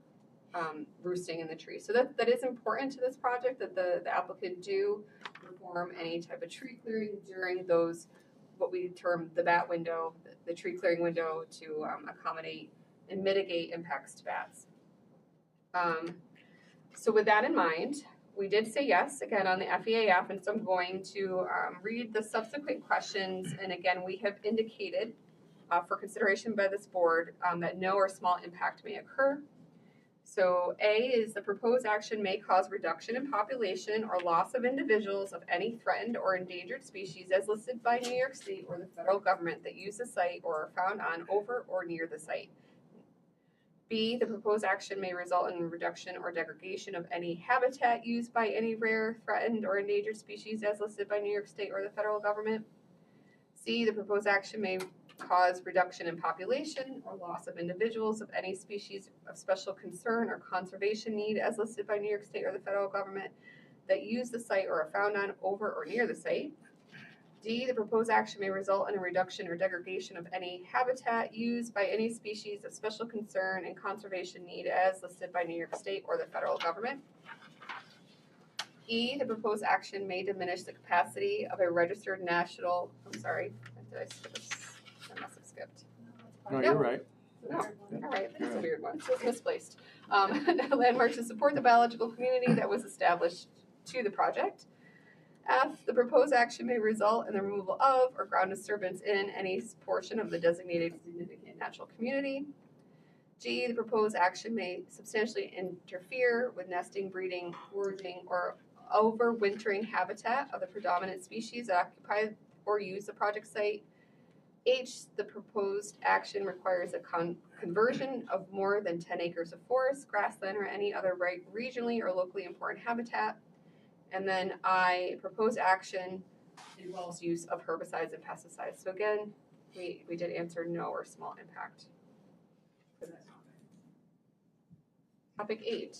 roosting in the tree. So that is important to this project, that the applicant do perform any type of tree clearing during those, what we term the bat window, the tree clearing window, to accommodate and mitigate impacts to bats. So with that in mind, we did say yes, again, on the FEAF, and so I'm going to read the subsequent questions. And again, we have indicated for consideration by this board that no or small impact may occur. So A is the proposed action may cause reduction in population or loss of individuals of any threatened or endangered species as listed by New York State or the federal government that use the site or are found on, over, or near the site. B, the proposed action may result in reduction or degradation of any habitat used by any rare, threatened, or endangered species as listed by New York State or the federal government. C, the proposed action may cause reduction in population or loss of individuals of any species of special concern or conservation need as listed by New York State or the federal government that use the site or are found on, over, or near the site. D, the proposed action may result in a reduction or degradation of any habitat used by any species of special concern and conservation need as listed by New York State or the federal government. E, the proposed action may diminish the capacity of a registered national, did I skip this? I must have skipped. No, you're right. No, all right, that's a weird one, it says misplaced. Landmark to support the biological community that was established to the project. F, the proposed action may result in the removal of or ground disturbance in any portion of the designated significant natural community. G, the proposed action may substantially interfere with nesting, breeding, foraging, or overwintering habitat of the predominant species that occupy or use the project site. H, the proposed action requires a conversion of more than 10 acres of forest, grassland, or any other regionally or locally important habitat. And then I, proposed action involves use of herbicides and pesticides. So again, we did answer no or small impact for that topic. Topic 8,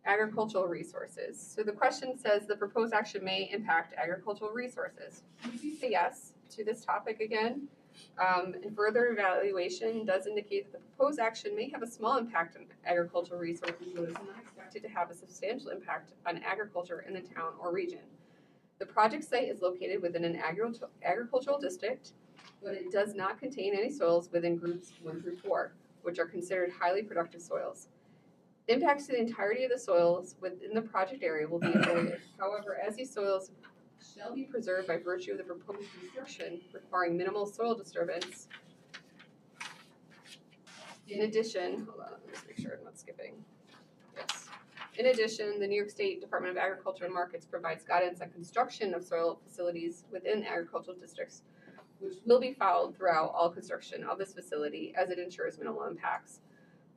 agricultural resources. So the question says the proposed action may impact agricultural resources. We say yes to this topic again. And further evaluation does indicate that the proposed action may have a small impact on agricultural resources, but is not expected to have a substantial impact on agriculture in the town or region. The project site is located within an agricultural district, but it does not contain any soils within groups 1 through 4, which are considered highly productive soils. Impacts to the entirety of the soils within the project area will be avoided. However, as these soils shall be preserved by virtue of the proposed construction requiring minimal soil disturbance. In addition, hold on, let me just make sure I'm not skipping. Yes. In addition, the New York State Department of Agriculture and Markets provides guidance on construction of soil facilities within agricultural districts, which will be followed throughout all construction of this facility as it ensures minimal impacts.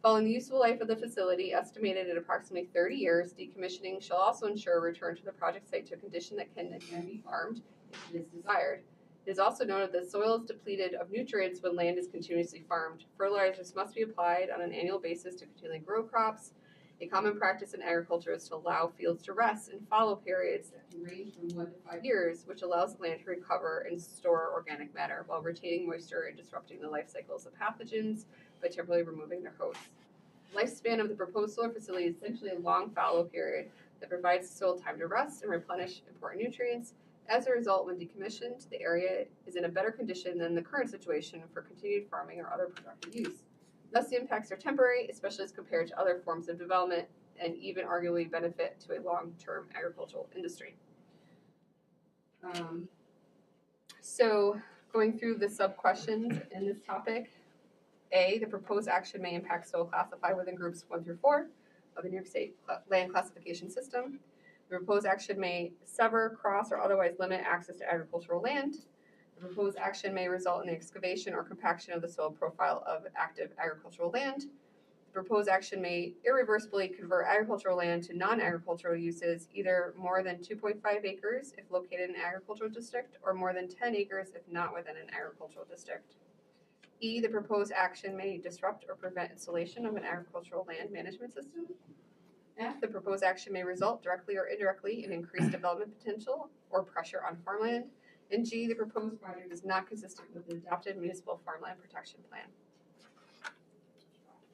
Following the useful life of the facility, estimated at approximately 30 years, decommissioning shall also ensure a return to the project site to a condition that can again be farmed if it is desired. It is also noted that soil is depleted of nutrients when land is continuously farmed. Fertilizers must be applied on an annual basis to continually grow crops. A common practice in agriculture is to allow fields to rest in fallow periods that can range from 1 to 5 years, which allows the land to recover and store organic matter while retaining moisture and disrupting the life cycles of pathogens by temporarily removing their hosts. The lifespan of the proposed solar facility is essentially a long fallow period that provides the soil time to rest and replenish important nutrients. As a result, when decommissioned, the area is in a better condition than the current situation for continued farming or other productive use. Thus, the impacts are temporary, especially as compared to other forms of development, and even arguably benefit to a long-term agricultural industry. So, going through the sub-questions in this topic, A, the proposed action may impact soil classified within groups 1 through 4 of the New York State land classification system. The proposed action may sever, cross, or otherwise limit access to agricultural land. The proposed action may result in the excavation or compaction of the soil profile of active agricultural land. The proposed action may irreversibly convert agricultural land to non-agricultural uses, either more than 2.5 acres if located in an agricultural district, or more than 10 acres if not within an agricultural district. E, the proposed action may disrupt or prevent installation of an agricultural land management system. F, the proposed action may result directly or indirectly in increased development potential or pressure on farmland. And G, the proposed project is not consistent with the adopted municipal farmland protection plan.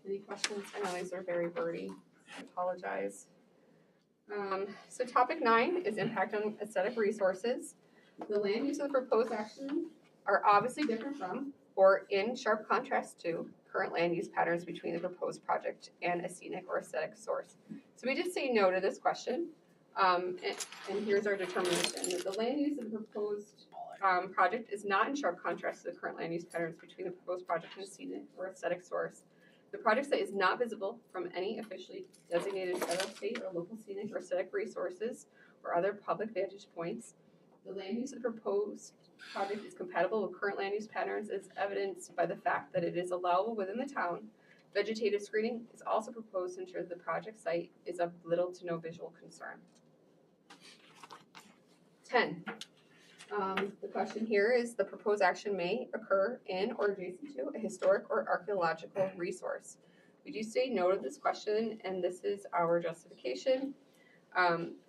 Any questions? I know these are very wordy. I apologize. So topic 9 is impact on aesthetic resources. The land use of the proposed action are obviously different from or in sharp contrast to current land use patterns between the proposed project and a scenic or aesthetic source. So we just say no to this question. And here's our determination that the land use of the proposed project is not in sharp contrast to the current land use patterns between the proposed project and a scenic or aesthetic source. The project site is not visible from any officially designated federal, state, or local scenic or aesthetic resources or other public vantage points. The land use of the proposed project is compatible with current land use patterns as evidenced by the fact that it is allowable within the town. Vegetative screening is also proposed to ensure the project site is of little to no visual concern. 10. The question here is the proposed action may occur in or adjacent to a historic or archaeological resource. We do say no to this question, and this is our justification.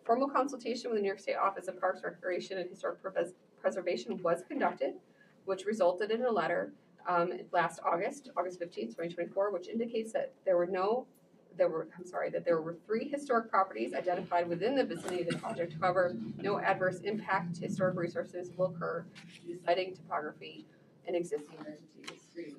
Formal consultation with the New York State Office of Parks, Recreation, and Historic Preservation was conducted, which resulted in a letter last August 15th, 2024, which indicates that there were 3 historic properties identified within the vicinity of the project. However, no adverse impact to historic resources will occur due to siting, topography, and existing vegetative screening.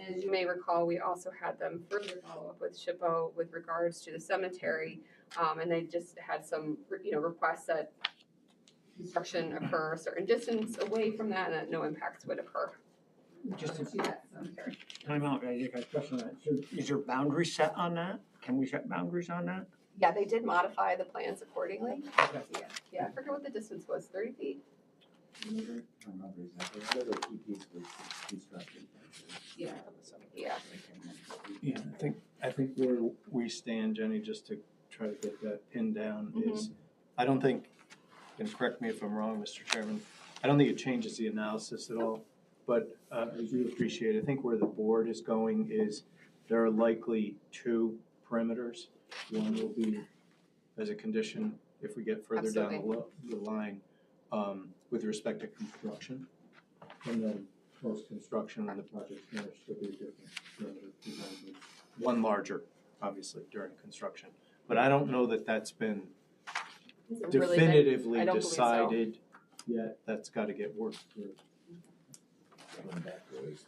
As you may recall, we also had them further follow up with SHPO with regards to the cemetery, and they just had some, requests that construction occur a certain distance away from that and that no impacts would occur. Just to that cemetery. time out, I got a question on that. So is there boundaries set on that? Can we set boundaries on that? Yeah, they did modify the plans accordingly. Okay. Yeah, I forget what the distance was, 30 feet? Yeah. Yeah. Yeah, I think where we stand, Jenny, just to try to get that pinned down is, I don't think, and correct me if I'm wrong, Mr. Chairman, I don't think it changes the analysis at all. But as you appreciate, I think where the board is going is there are likely 2 perimeters. One will be as a condition if we get further down the line with respect to construction. And then post-construction when the project's finished, there'll be a different perimeter. One larger, obviously, during construction. But I don't know that that's been definitively decided yet. That's got to get worked through.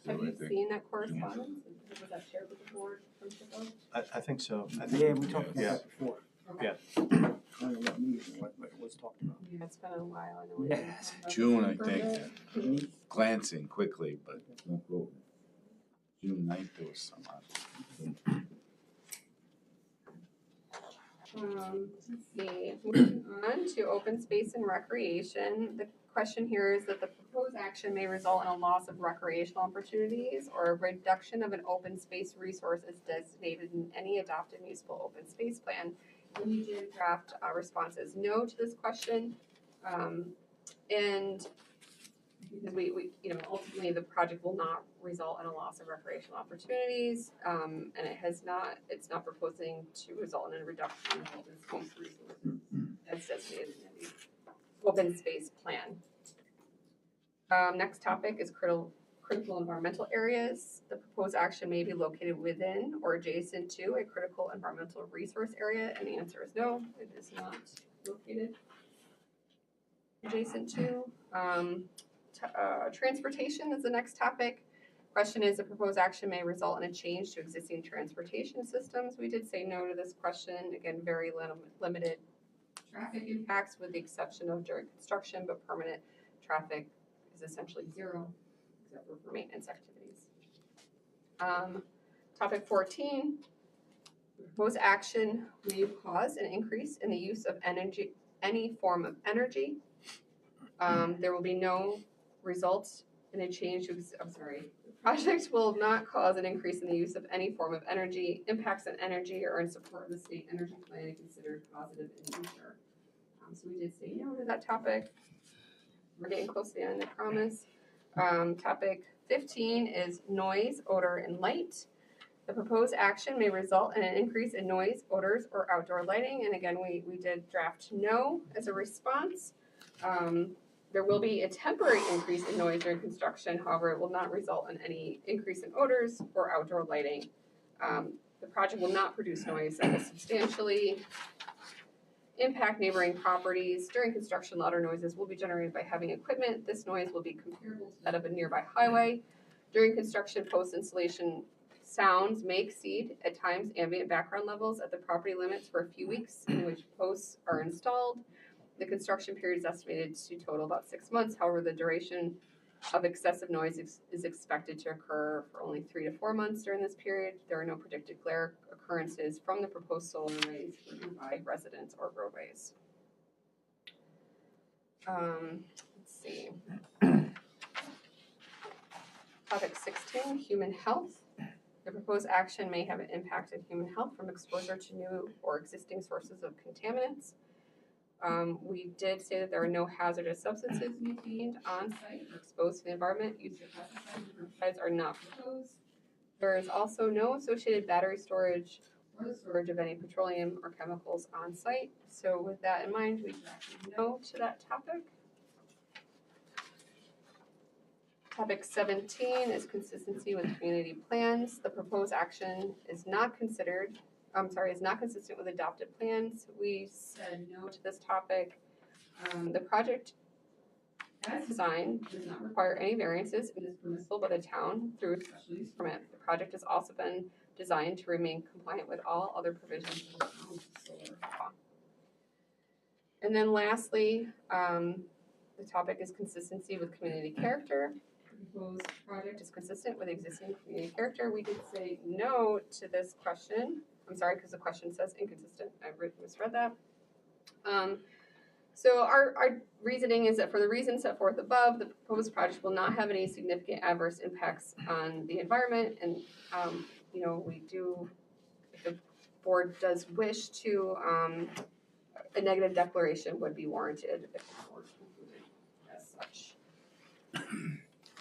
Have you seen that correspondence? Was that shared with the board from SHPO? I think so. Yeah, we talked about that before. Yeah. I don't know what meeting, what it was talked about. Yeah, it's been a while, I know. Yeah. June, I think, glancing quickly, but June 9th there was some. Let's see, moving on to open space and recreation. The question here is that the proposed action may result in a loss of recreational opportunities or a reduction of an open space resource as designated in any adopted municipal open space plan. And we did draft responses no to this question. And because we ultimately the project will not result in a loss of recreational opportunities, and it's not proposing to result in a reduction in open space resources as designated in the open space plan. Next topic is critical environmental areas. The proposed action may be located within or adjacent to a critical environmental resource area, and the answer is no, it is not located adjacent to. Transportation is the next topic. Question is, the proposed action may result in a change to existing transportation systems. We did say no to this question. Again, very limited traffic impacts with the exception of during construction, but permanent traffic is essentially zero, except for maintenance activities. Topic 14, the proposed action may cause an increase in the use of energy, any form of energy. There will be no results in a change to, the project will not cause an increase in the use of any form of energy. Impacts on energy or in support of the state energy plan are considered positive in nature. So we did say no to that topic. We're getting close to the end, I promise. Topic 15 is noise, odor, and light. The proposed action may result in an increase in noise, odors, or outdoor lighting. And again, we did draft no as a response. There will be a temporary increase in noise during construction. However, it will not result in any increase in odors or outdoor lighting. The project will not produce noise that will substantially impact neighboring properties. During construction, louder noises will be generated by heavy equipment. This noise will be comparable to that of a nearby highway. During construction, post-installation sounds may exceed, at times, ambient background levels at the property limits for a few weeks in which posts are installed. The construction period is estimated to total about 6 months. However, the duration of excessive noise is expected to occur for only 3 to 4 months during this period. There are no predicted glare occurrences from the proposed solar arrays for nearby residents or roadways. Let's see. Topic 16, human health. The proposed action may have an impact on human health from exposure to new or existing sources of contaminants. We did say that there are no hazardous substances maintained on site or exposed to the environment. Use of pesticides are not proposed. There is also no associated battery storage or the storage of any petroleum or chemicals on site. So with that in mind, we drafted no to that topic. Topic 17 is consistency with community plans. The proposed action is not consistent with adopted plans. We said no to this topic. The project as designed does not require any variances and is permissible by the town through a special use permit. The project has also been designed to remain compliant with all other provisions of the town's solar law. And then lastly, the topic is consistency with community character. The proposed project is consistent with existing community character. We did say no to this question. I'm sorry, because the question says inconsistent. I misread that. So our reasoning is that for the reasons set forth above, the proposed project will not have any significant adverse impacts on the environment. And, we do, if the board does wish to, a negative declaration would be warranted if the board concluded as such.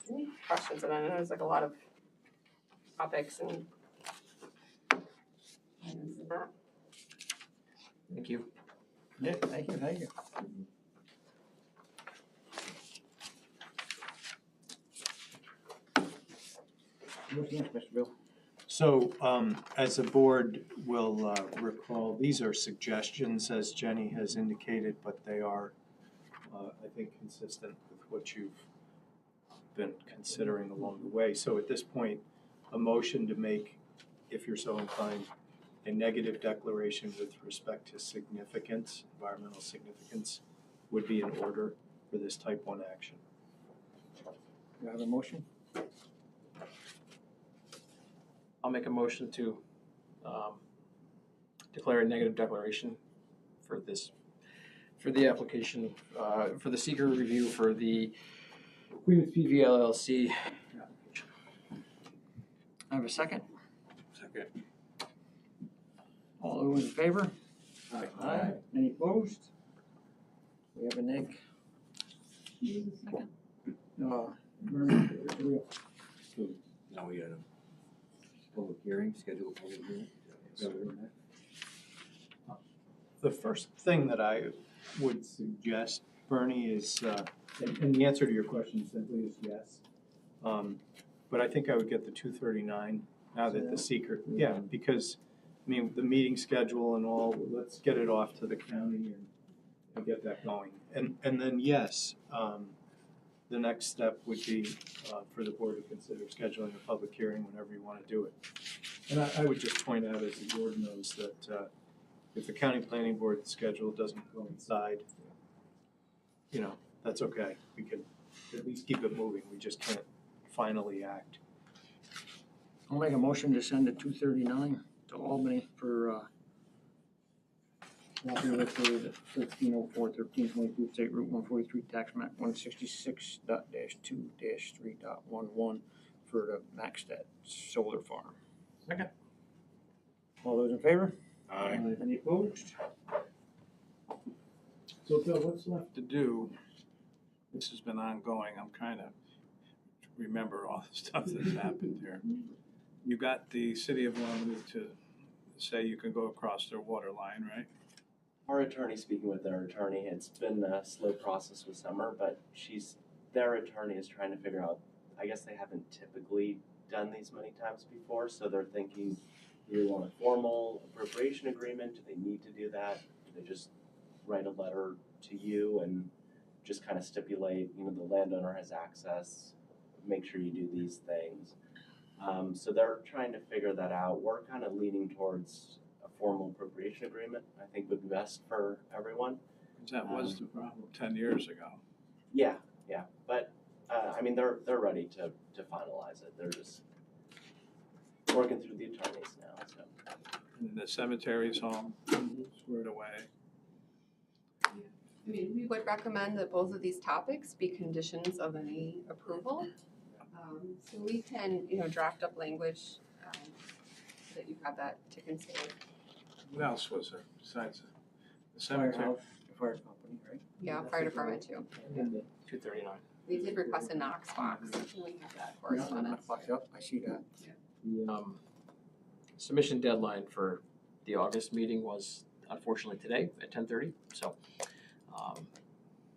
Any questions? And I know there's like a lot of topics and that. Thank you. Yeah, thank you. What's next, Mr. Bill? So, as the board will recall, these are suggestions, as Jenny has indicated, but they are, I think, consistent with what you've been considering along the way. So at this point, a motion to make, if you're so inclined, a negative declaration with respect to significance, environmental significance, would be in order for this type 1 action. Do you have a motion? I'll make a motion to declare a negative declaration for for the application, for the seeker review for the Queen's PV LLC. I have a second. Second. All those in favor? Aye. Any opposed? We have a neg. Second. Now we got a public hearing, schedule a public hearing. The first thing that I would suggest, Bernie, is, and the answer to your question simply is yes. But I think I would get the 239 now that the seeker, yeah, because, I mean, the meeting schedule and all, let's get it off to the county and get that going. And then, yes, the next step would be for the board to consider scheduling a public hearing whenever you want to do it. And I would just point out, as the board knows, that if the county planning board schedule doesn't coincide, you know, that's okay. We can at least keep it moving. We just can't finally act. I'll make a motion to send the 239 to Albany for property located at 1304, 1322 State Route 143, tax map 166.2-3.11 for the Maxted Solar Farm. Second. All those in favor? Aye. Any opposed? So Bill, what's left to do? This has been ongoing. I'm trying to remember all the stuff that's happened here. You got the city of Albany to say you can go across their water line, right? Our attorney speaking with their attorney, it's been a slow process with Summer, but their attorney is trying to figure out, I guess they haven't typically done these many times before, so they're thinking, do they want a formal appropriation agreement? Do they need to do that? Do they just write a letter to you and just kind of stipulate, you know, the landowner has access, make sure you do these things. So they're trying to figure that out. We're kind of leaning towards a formal appropriation agreement, I think would be best for everyone. That was the problem 10 years ago. Yeah, but I mean, they're ready to finalize it. They're just working through the attorneys now, so. And the cemetery's all squared away. I mean, we would recommend that both of these topics be conditions of any approval. So we can, you know, draft up language so that you have that to consider. What else was there besides the cemetery? Firehouse, the fire company, right? Yeah, fire department too. And the 239. We did request a Knox box, we have that correspondence. Yep, I see that. The submission deadline for the August meeting was unfortunately today at 10:30. So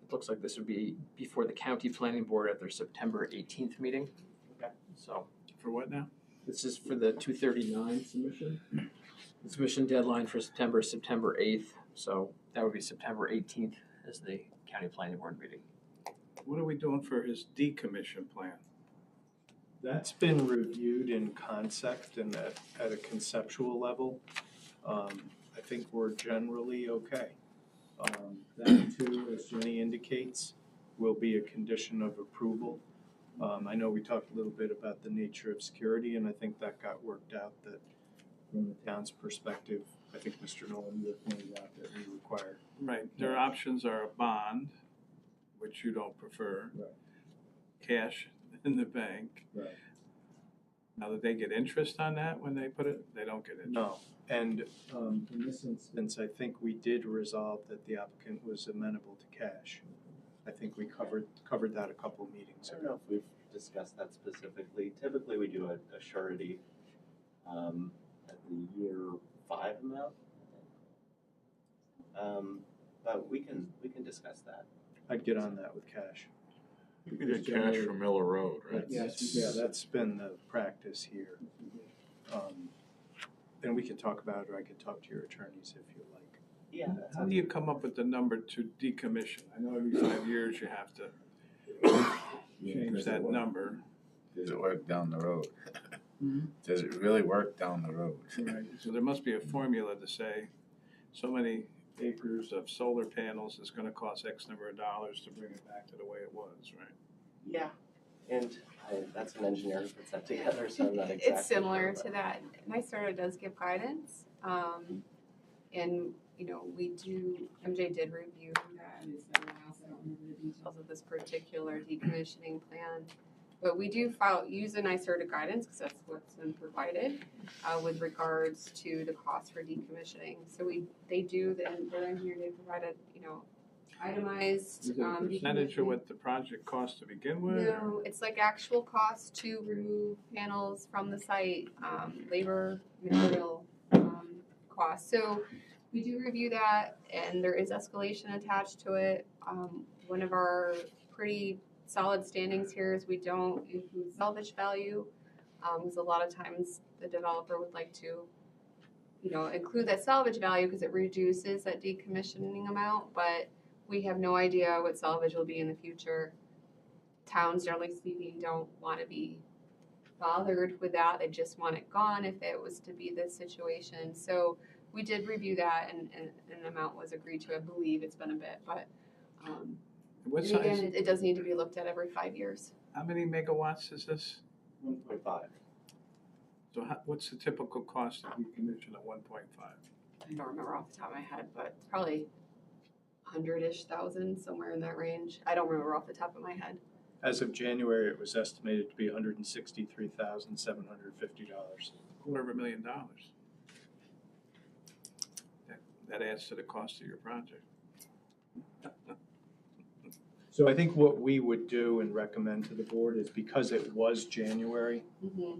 it looks like this would be before the county planning board at their September 18th meeting. Okay. So For what now? this is for the 239 submission. The submission deadline for September is September 8th. So that would be September 18th as the county planning board meeting. What are we doing for his decommission plan? That's been reviewed in concept and at a conceptual level. I think we're generally okay. That too, as Jenny indicates, will be a condition of approval. I know we talked a little bit about the nature of security, and I think that got worked out that from the town's perspective, I think Mr. Nolan pointed out that we require. Right, their options are a bond, which you don't prefer. Right. Cash in the bank. Right. Now, did they get interest on that when they put it? They don't get interest. No, and in this instance, I think we did resolve that the applicant was amenable to cash. I think we covered that a couple of meetings I don't ago. know if we've discussed that specifically. Typically, we do a surety at the year 5 amount. But we can discuss that. I'd get on that with cash. You could get cash from Miller Road, right? Yeah, that's been the practice here. And we can talk about it, or I can talk to your attorneys if you like. Yeah. How do you come up with the number to decommission? I know every 5 years you have to change that number. Does it work down the road? Does it really work down the road? Right. So there must be a formula to say so many acres of solar panels is going to cost X number of dollars to bring it back to the way it was, right? Yeah, and that's an engineer who puts that together, so I'm not exactly It's similar sure, to that. NYSERDA does give guidance, and MJ did review that, and it's been a while, so I don't remember the details of this particular decommissioning plan. But we do use a NYSERDA guidance, because that's what's been provided, with regards to the cost for decommissioning. So they do, they're in here, they provided, itemized, Is it a percentage of what the project cost to begin with? No, it's like actual cost to remove panels from the site, labor, material, costs. So we do review that, and there is escalation attached to it. One of our pretty solid standings here is we don't include salvage value, because a lot of times the developer would like to, include that salvage value because it reduces that decommissioning amount, but we have no idea what salvage will be in the future. Towns, generally speaking, don't want to be bothered with that. They just want it gone if it was to be this situation. So we did review that, and an amount was agreed to. I believe it's been a bit, but What and size? again, it does need to be looked at every 5 years. How many megawatts is this? 1.5. So what's the typical cost of decommission at 1.5? I don't remember off the top of my head, but probably 100-ish thousand, somewhere in that range. I don't remember off the top of my head. As of January, it was estimated to be $163,750. $250,000. That adds to the cost of your project. So I think what we would do and recommend to the board is, because it was January,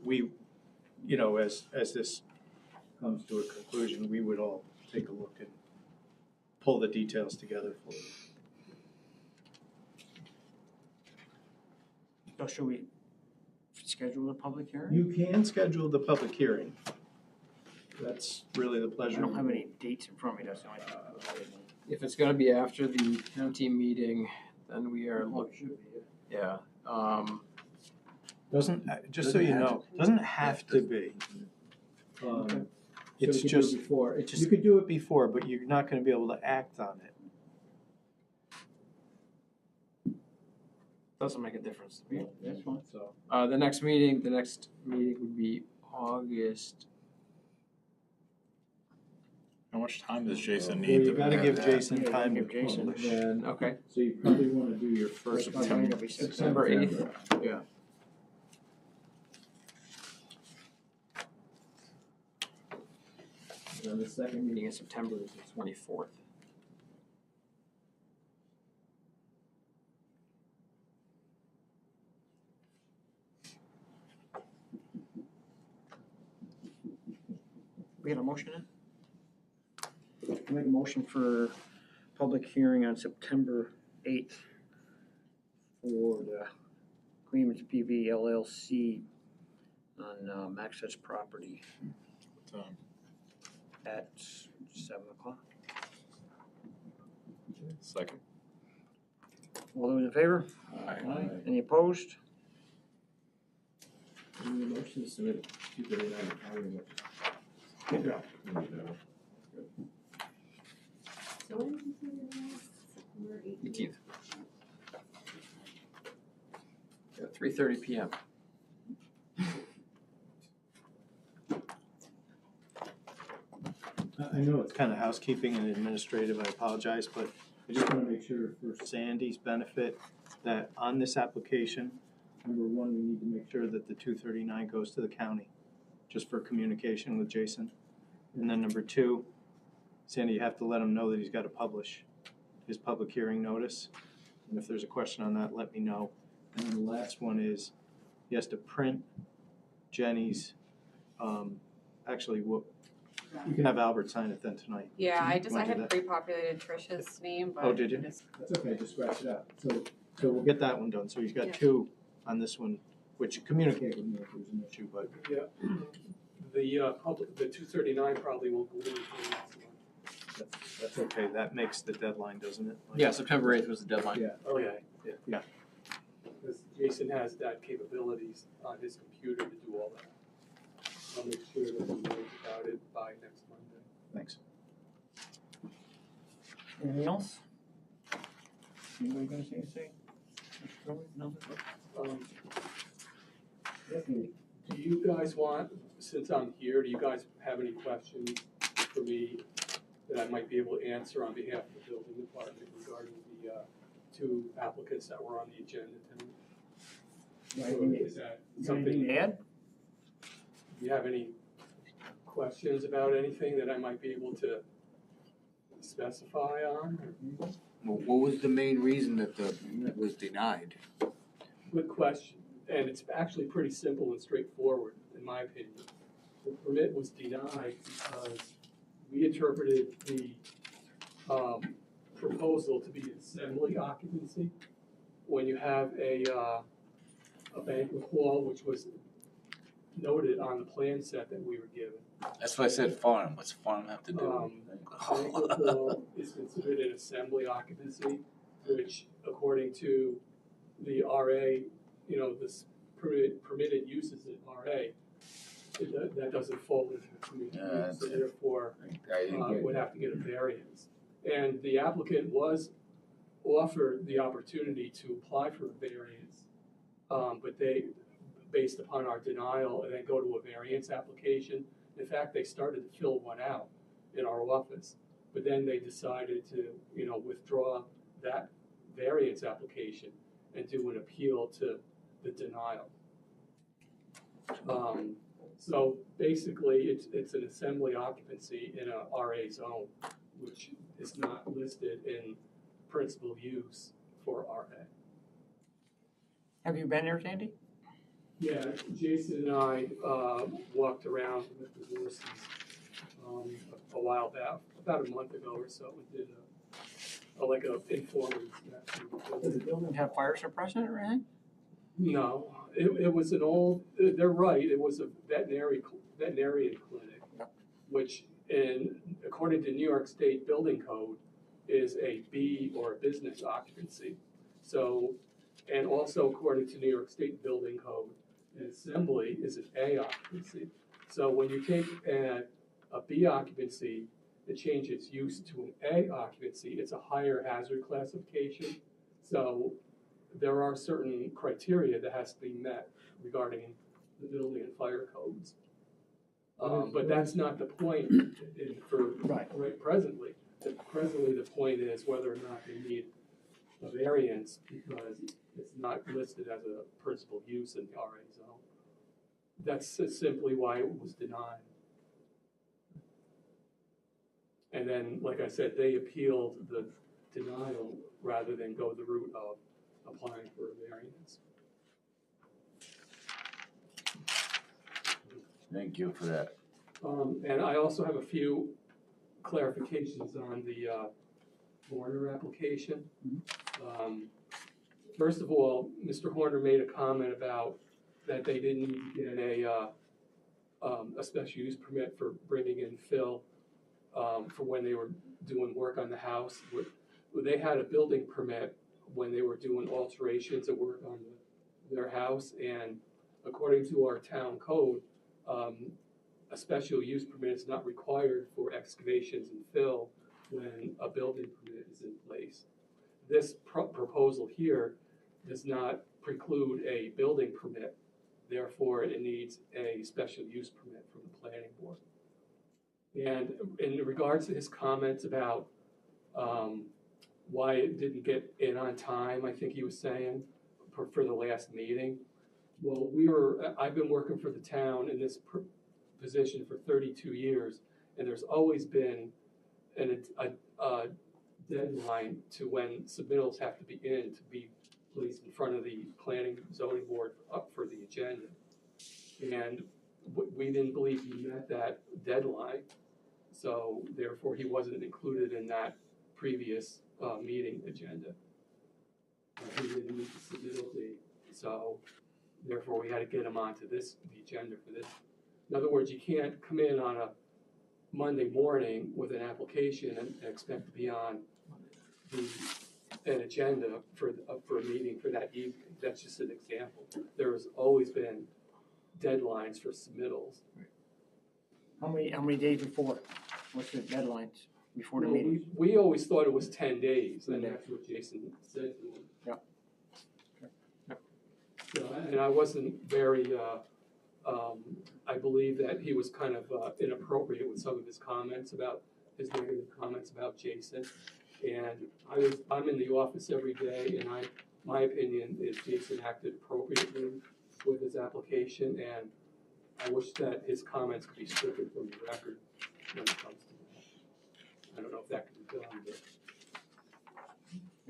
we, as this comes to a conclusion, we would all take a look and pull the details together for you. So should we schedule the public hearing? You can schedule the public hearing. That's really the I pleasure. don't have any dates in front of me, that's the only thing. If it's gonna be after the county meeting, then we are looking, yeah. Doesn't, just so you know, doesn't have to be. It's just, you could do it before, but you're not gonna be able to act on it. Doesn't make a difference to me. That's fine. So, the next meeting would be August. How much time does Jason Well, need you to? gotta give Jason Yeah, time to give Jason. publish. Then, okay, So you probably wanna do your first September 8th. Yeah. Then the second meeting in September is the 24th. We had a motion in? I make a motion for public hearing on September 8th for the Clemens PV LLC on Max's property at 7 o'clock. Second. All those in favor? Aye. Any opposed? Any motion to submit 239 So when did you say it was? September 18th. At 3:30 p.m. I know it's kind of housekeeping and administrative, I apologize, but I just want to make sure for Sandy's benefit that on this application, number one, we need to make sure that the 239 goes to the county, just for communication with Jason. And then number two, Sandy, you have to let him know that he's got to publish his public hearing notice. And if there's a question on that, let me know. And then the last one is, he has to print Jenny's, actually, you can have Albert sign it then tonight. Yeah, I Wanna do had that? pre-populated Trish's name, but. Oh, did you? just- That's okay, just scratch it out. So we'll get that one done. So he's got Yeah. two on this one, which communicate with me if there's an issue, but Yeah, the 239 probably won't go in until next month. that's okay. That makes the deadline, doesn't it? Yeah, September 8th was the deadline. Yeah. Okay. Yeah. Because Jason has that capabilities on his computer to do all that. I'll make sure that he knows about it by next Monday. Thanks. Anything else? Anybody gonna say anything? Mr. Crowley? Nothing? Do you guys want, since I'm here, do you guys have any questions for me that I might be able to answer on behalf of the building department regarding the two applicants that were on the agenda tonight. Is that something? Anything to add? Do you have any questions about anything that I might be able to specify on? What was the main reason that was denied? Good question, and it's actually pretty simple and straightforward, in my opinion. The permit was denied because we interpreted the proposal to be assembly occupancy. When you have a banquet hall, which was noted on the plan set that we were given. That's why I said farm. What's farm have to do Banquet hall is considered an assembly occupancy, which according to the RA, this permitted uses in RA, that doesn't fall into the permitted use, so therefore would have to get a variance. And the applicant was offered the opportunity to apply for a variance, but they, based upon our denial, and then go to a variance application. In fact, they started to fill one out in our office, but then they decided to, withdraw that variance application and do an appeal to the denial. So basically, it's an assembly occupancy in a RA zone, which is not listed in principal use for RA. Have you been there, Sandy? Yeah, Jason and I walked around with the Dorsey's a while back, about a month ago or so. We did like a informal inspection. Does the building have fire suppressant or anything? No, it was an old. They're right. It was a veterinarian clinic, which, according to New York State Building Code, is a B or a business occupancy. So, and also according to New York State Building Code, an assembly is an A occupancy. So when you take a B occupancy and change its use to an A occupancy, it's a higher hazard classification. So there are certain criteria that has to be met regarding the building and fire codes. But that's not the point right presently. Presently, the point is whether or not they need a variance because it's not listed as a principal use in the RA zone. That's simply why it was denied. And then, like I said, they appealed the denial rather than go the route of applying for a variance. Thank you for that. And I also have a few clarifications on the Horner application. First of all, Mr. Horner made a comment about that they didn't need to get a special use permit for bringing in fill for when they were doing work on the house. They had a building permit when they were doing alterations of work on their house, and according to our town code, a special use permit is not required for excavations and fill when a building permit is in place. This proposal here does not preclude a building permit. Therefore, it needs a special use permit from the planning board. And in regards to his comments about why it didn't get in on time, I think he was saying, for the last meeting. Well, I've been working for the town in this position for 32 years, and there's always been a deadline to when submittals have to be in to be placed in front of the planning zoning board up for the agenda. And we didn't believe he met that deadline, so therefore he wasn't included in that previous meeting agenda. He didn't meet the submittal date, so therefore we had to get him onto the agenda for this. In other words, you can't come in on a Monday morning with an application and expect to be on an agenda for a meeting for that evening. That's just an example. There has always been deadlines for submittals. How many days before? What's the deadlines before the meeting? We always thought it was 10 days, and that's what Jason said to me. Yeah. So, and I wasn't very, I believe that he was kind of inappropriate with some of his comments about his negative comments about Jason. And I'm in the office every day, and my opinion is Jason acted appropriately with his application, and I wish that his comments could be stricken from the record when it comes to that. I don't know if that can be done, but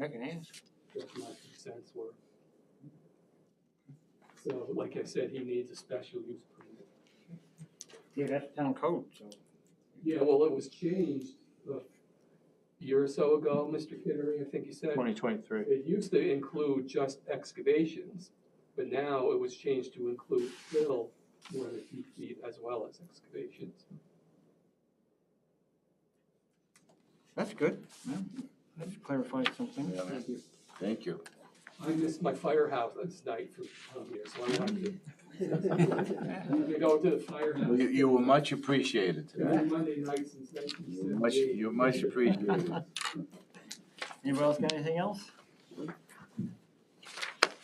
I can ask. that's my 2 cents worth. So, like I said, he needs a special use permit. Yeah, that's town code, so. Yeah, well, it was changed a year or so ago, Mr. Kittery, I think you said. 2023. It used to include just excavations, but now it was changed to include fill more than 2 feet as well as excavations. That's good. Yeah, that's clarified something. Yeah, man. Thank you. I missed my firehouse this night for here, so I wanted to go to the firehouse. You were much appreciated today. Every Monday night since 1978. You're much appreciated. Anybody else got anything else?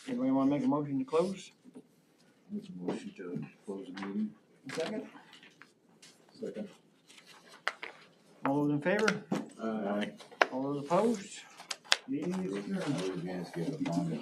Anybody wanna make a motion to close? Make a motion to close the meeting. Second. Second. All those in favor? Aye. All those opposed? Meeting is adjourned. I was gonna get a bond.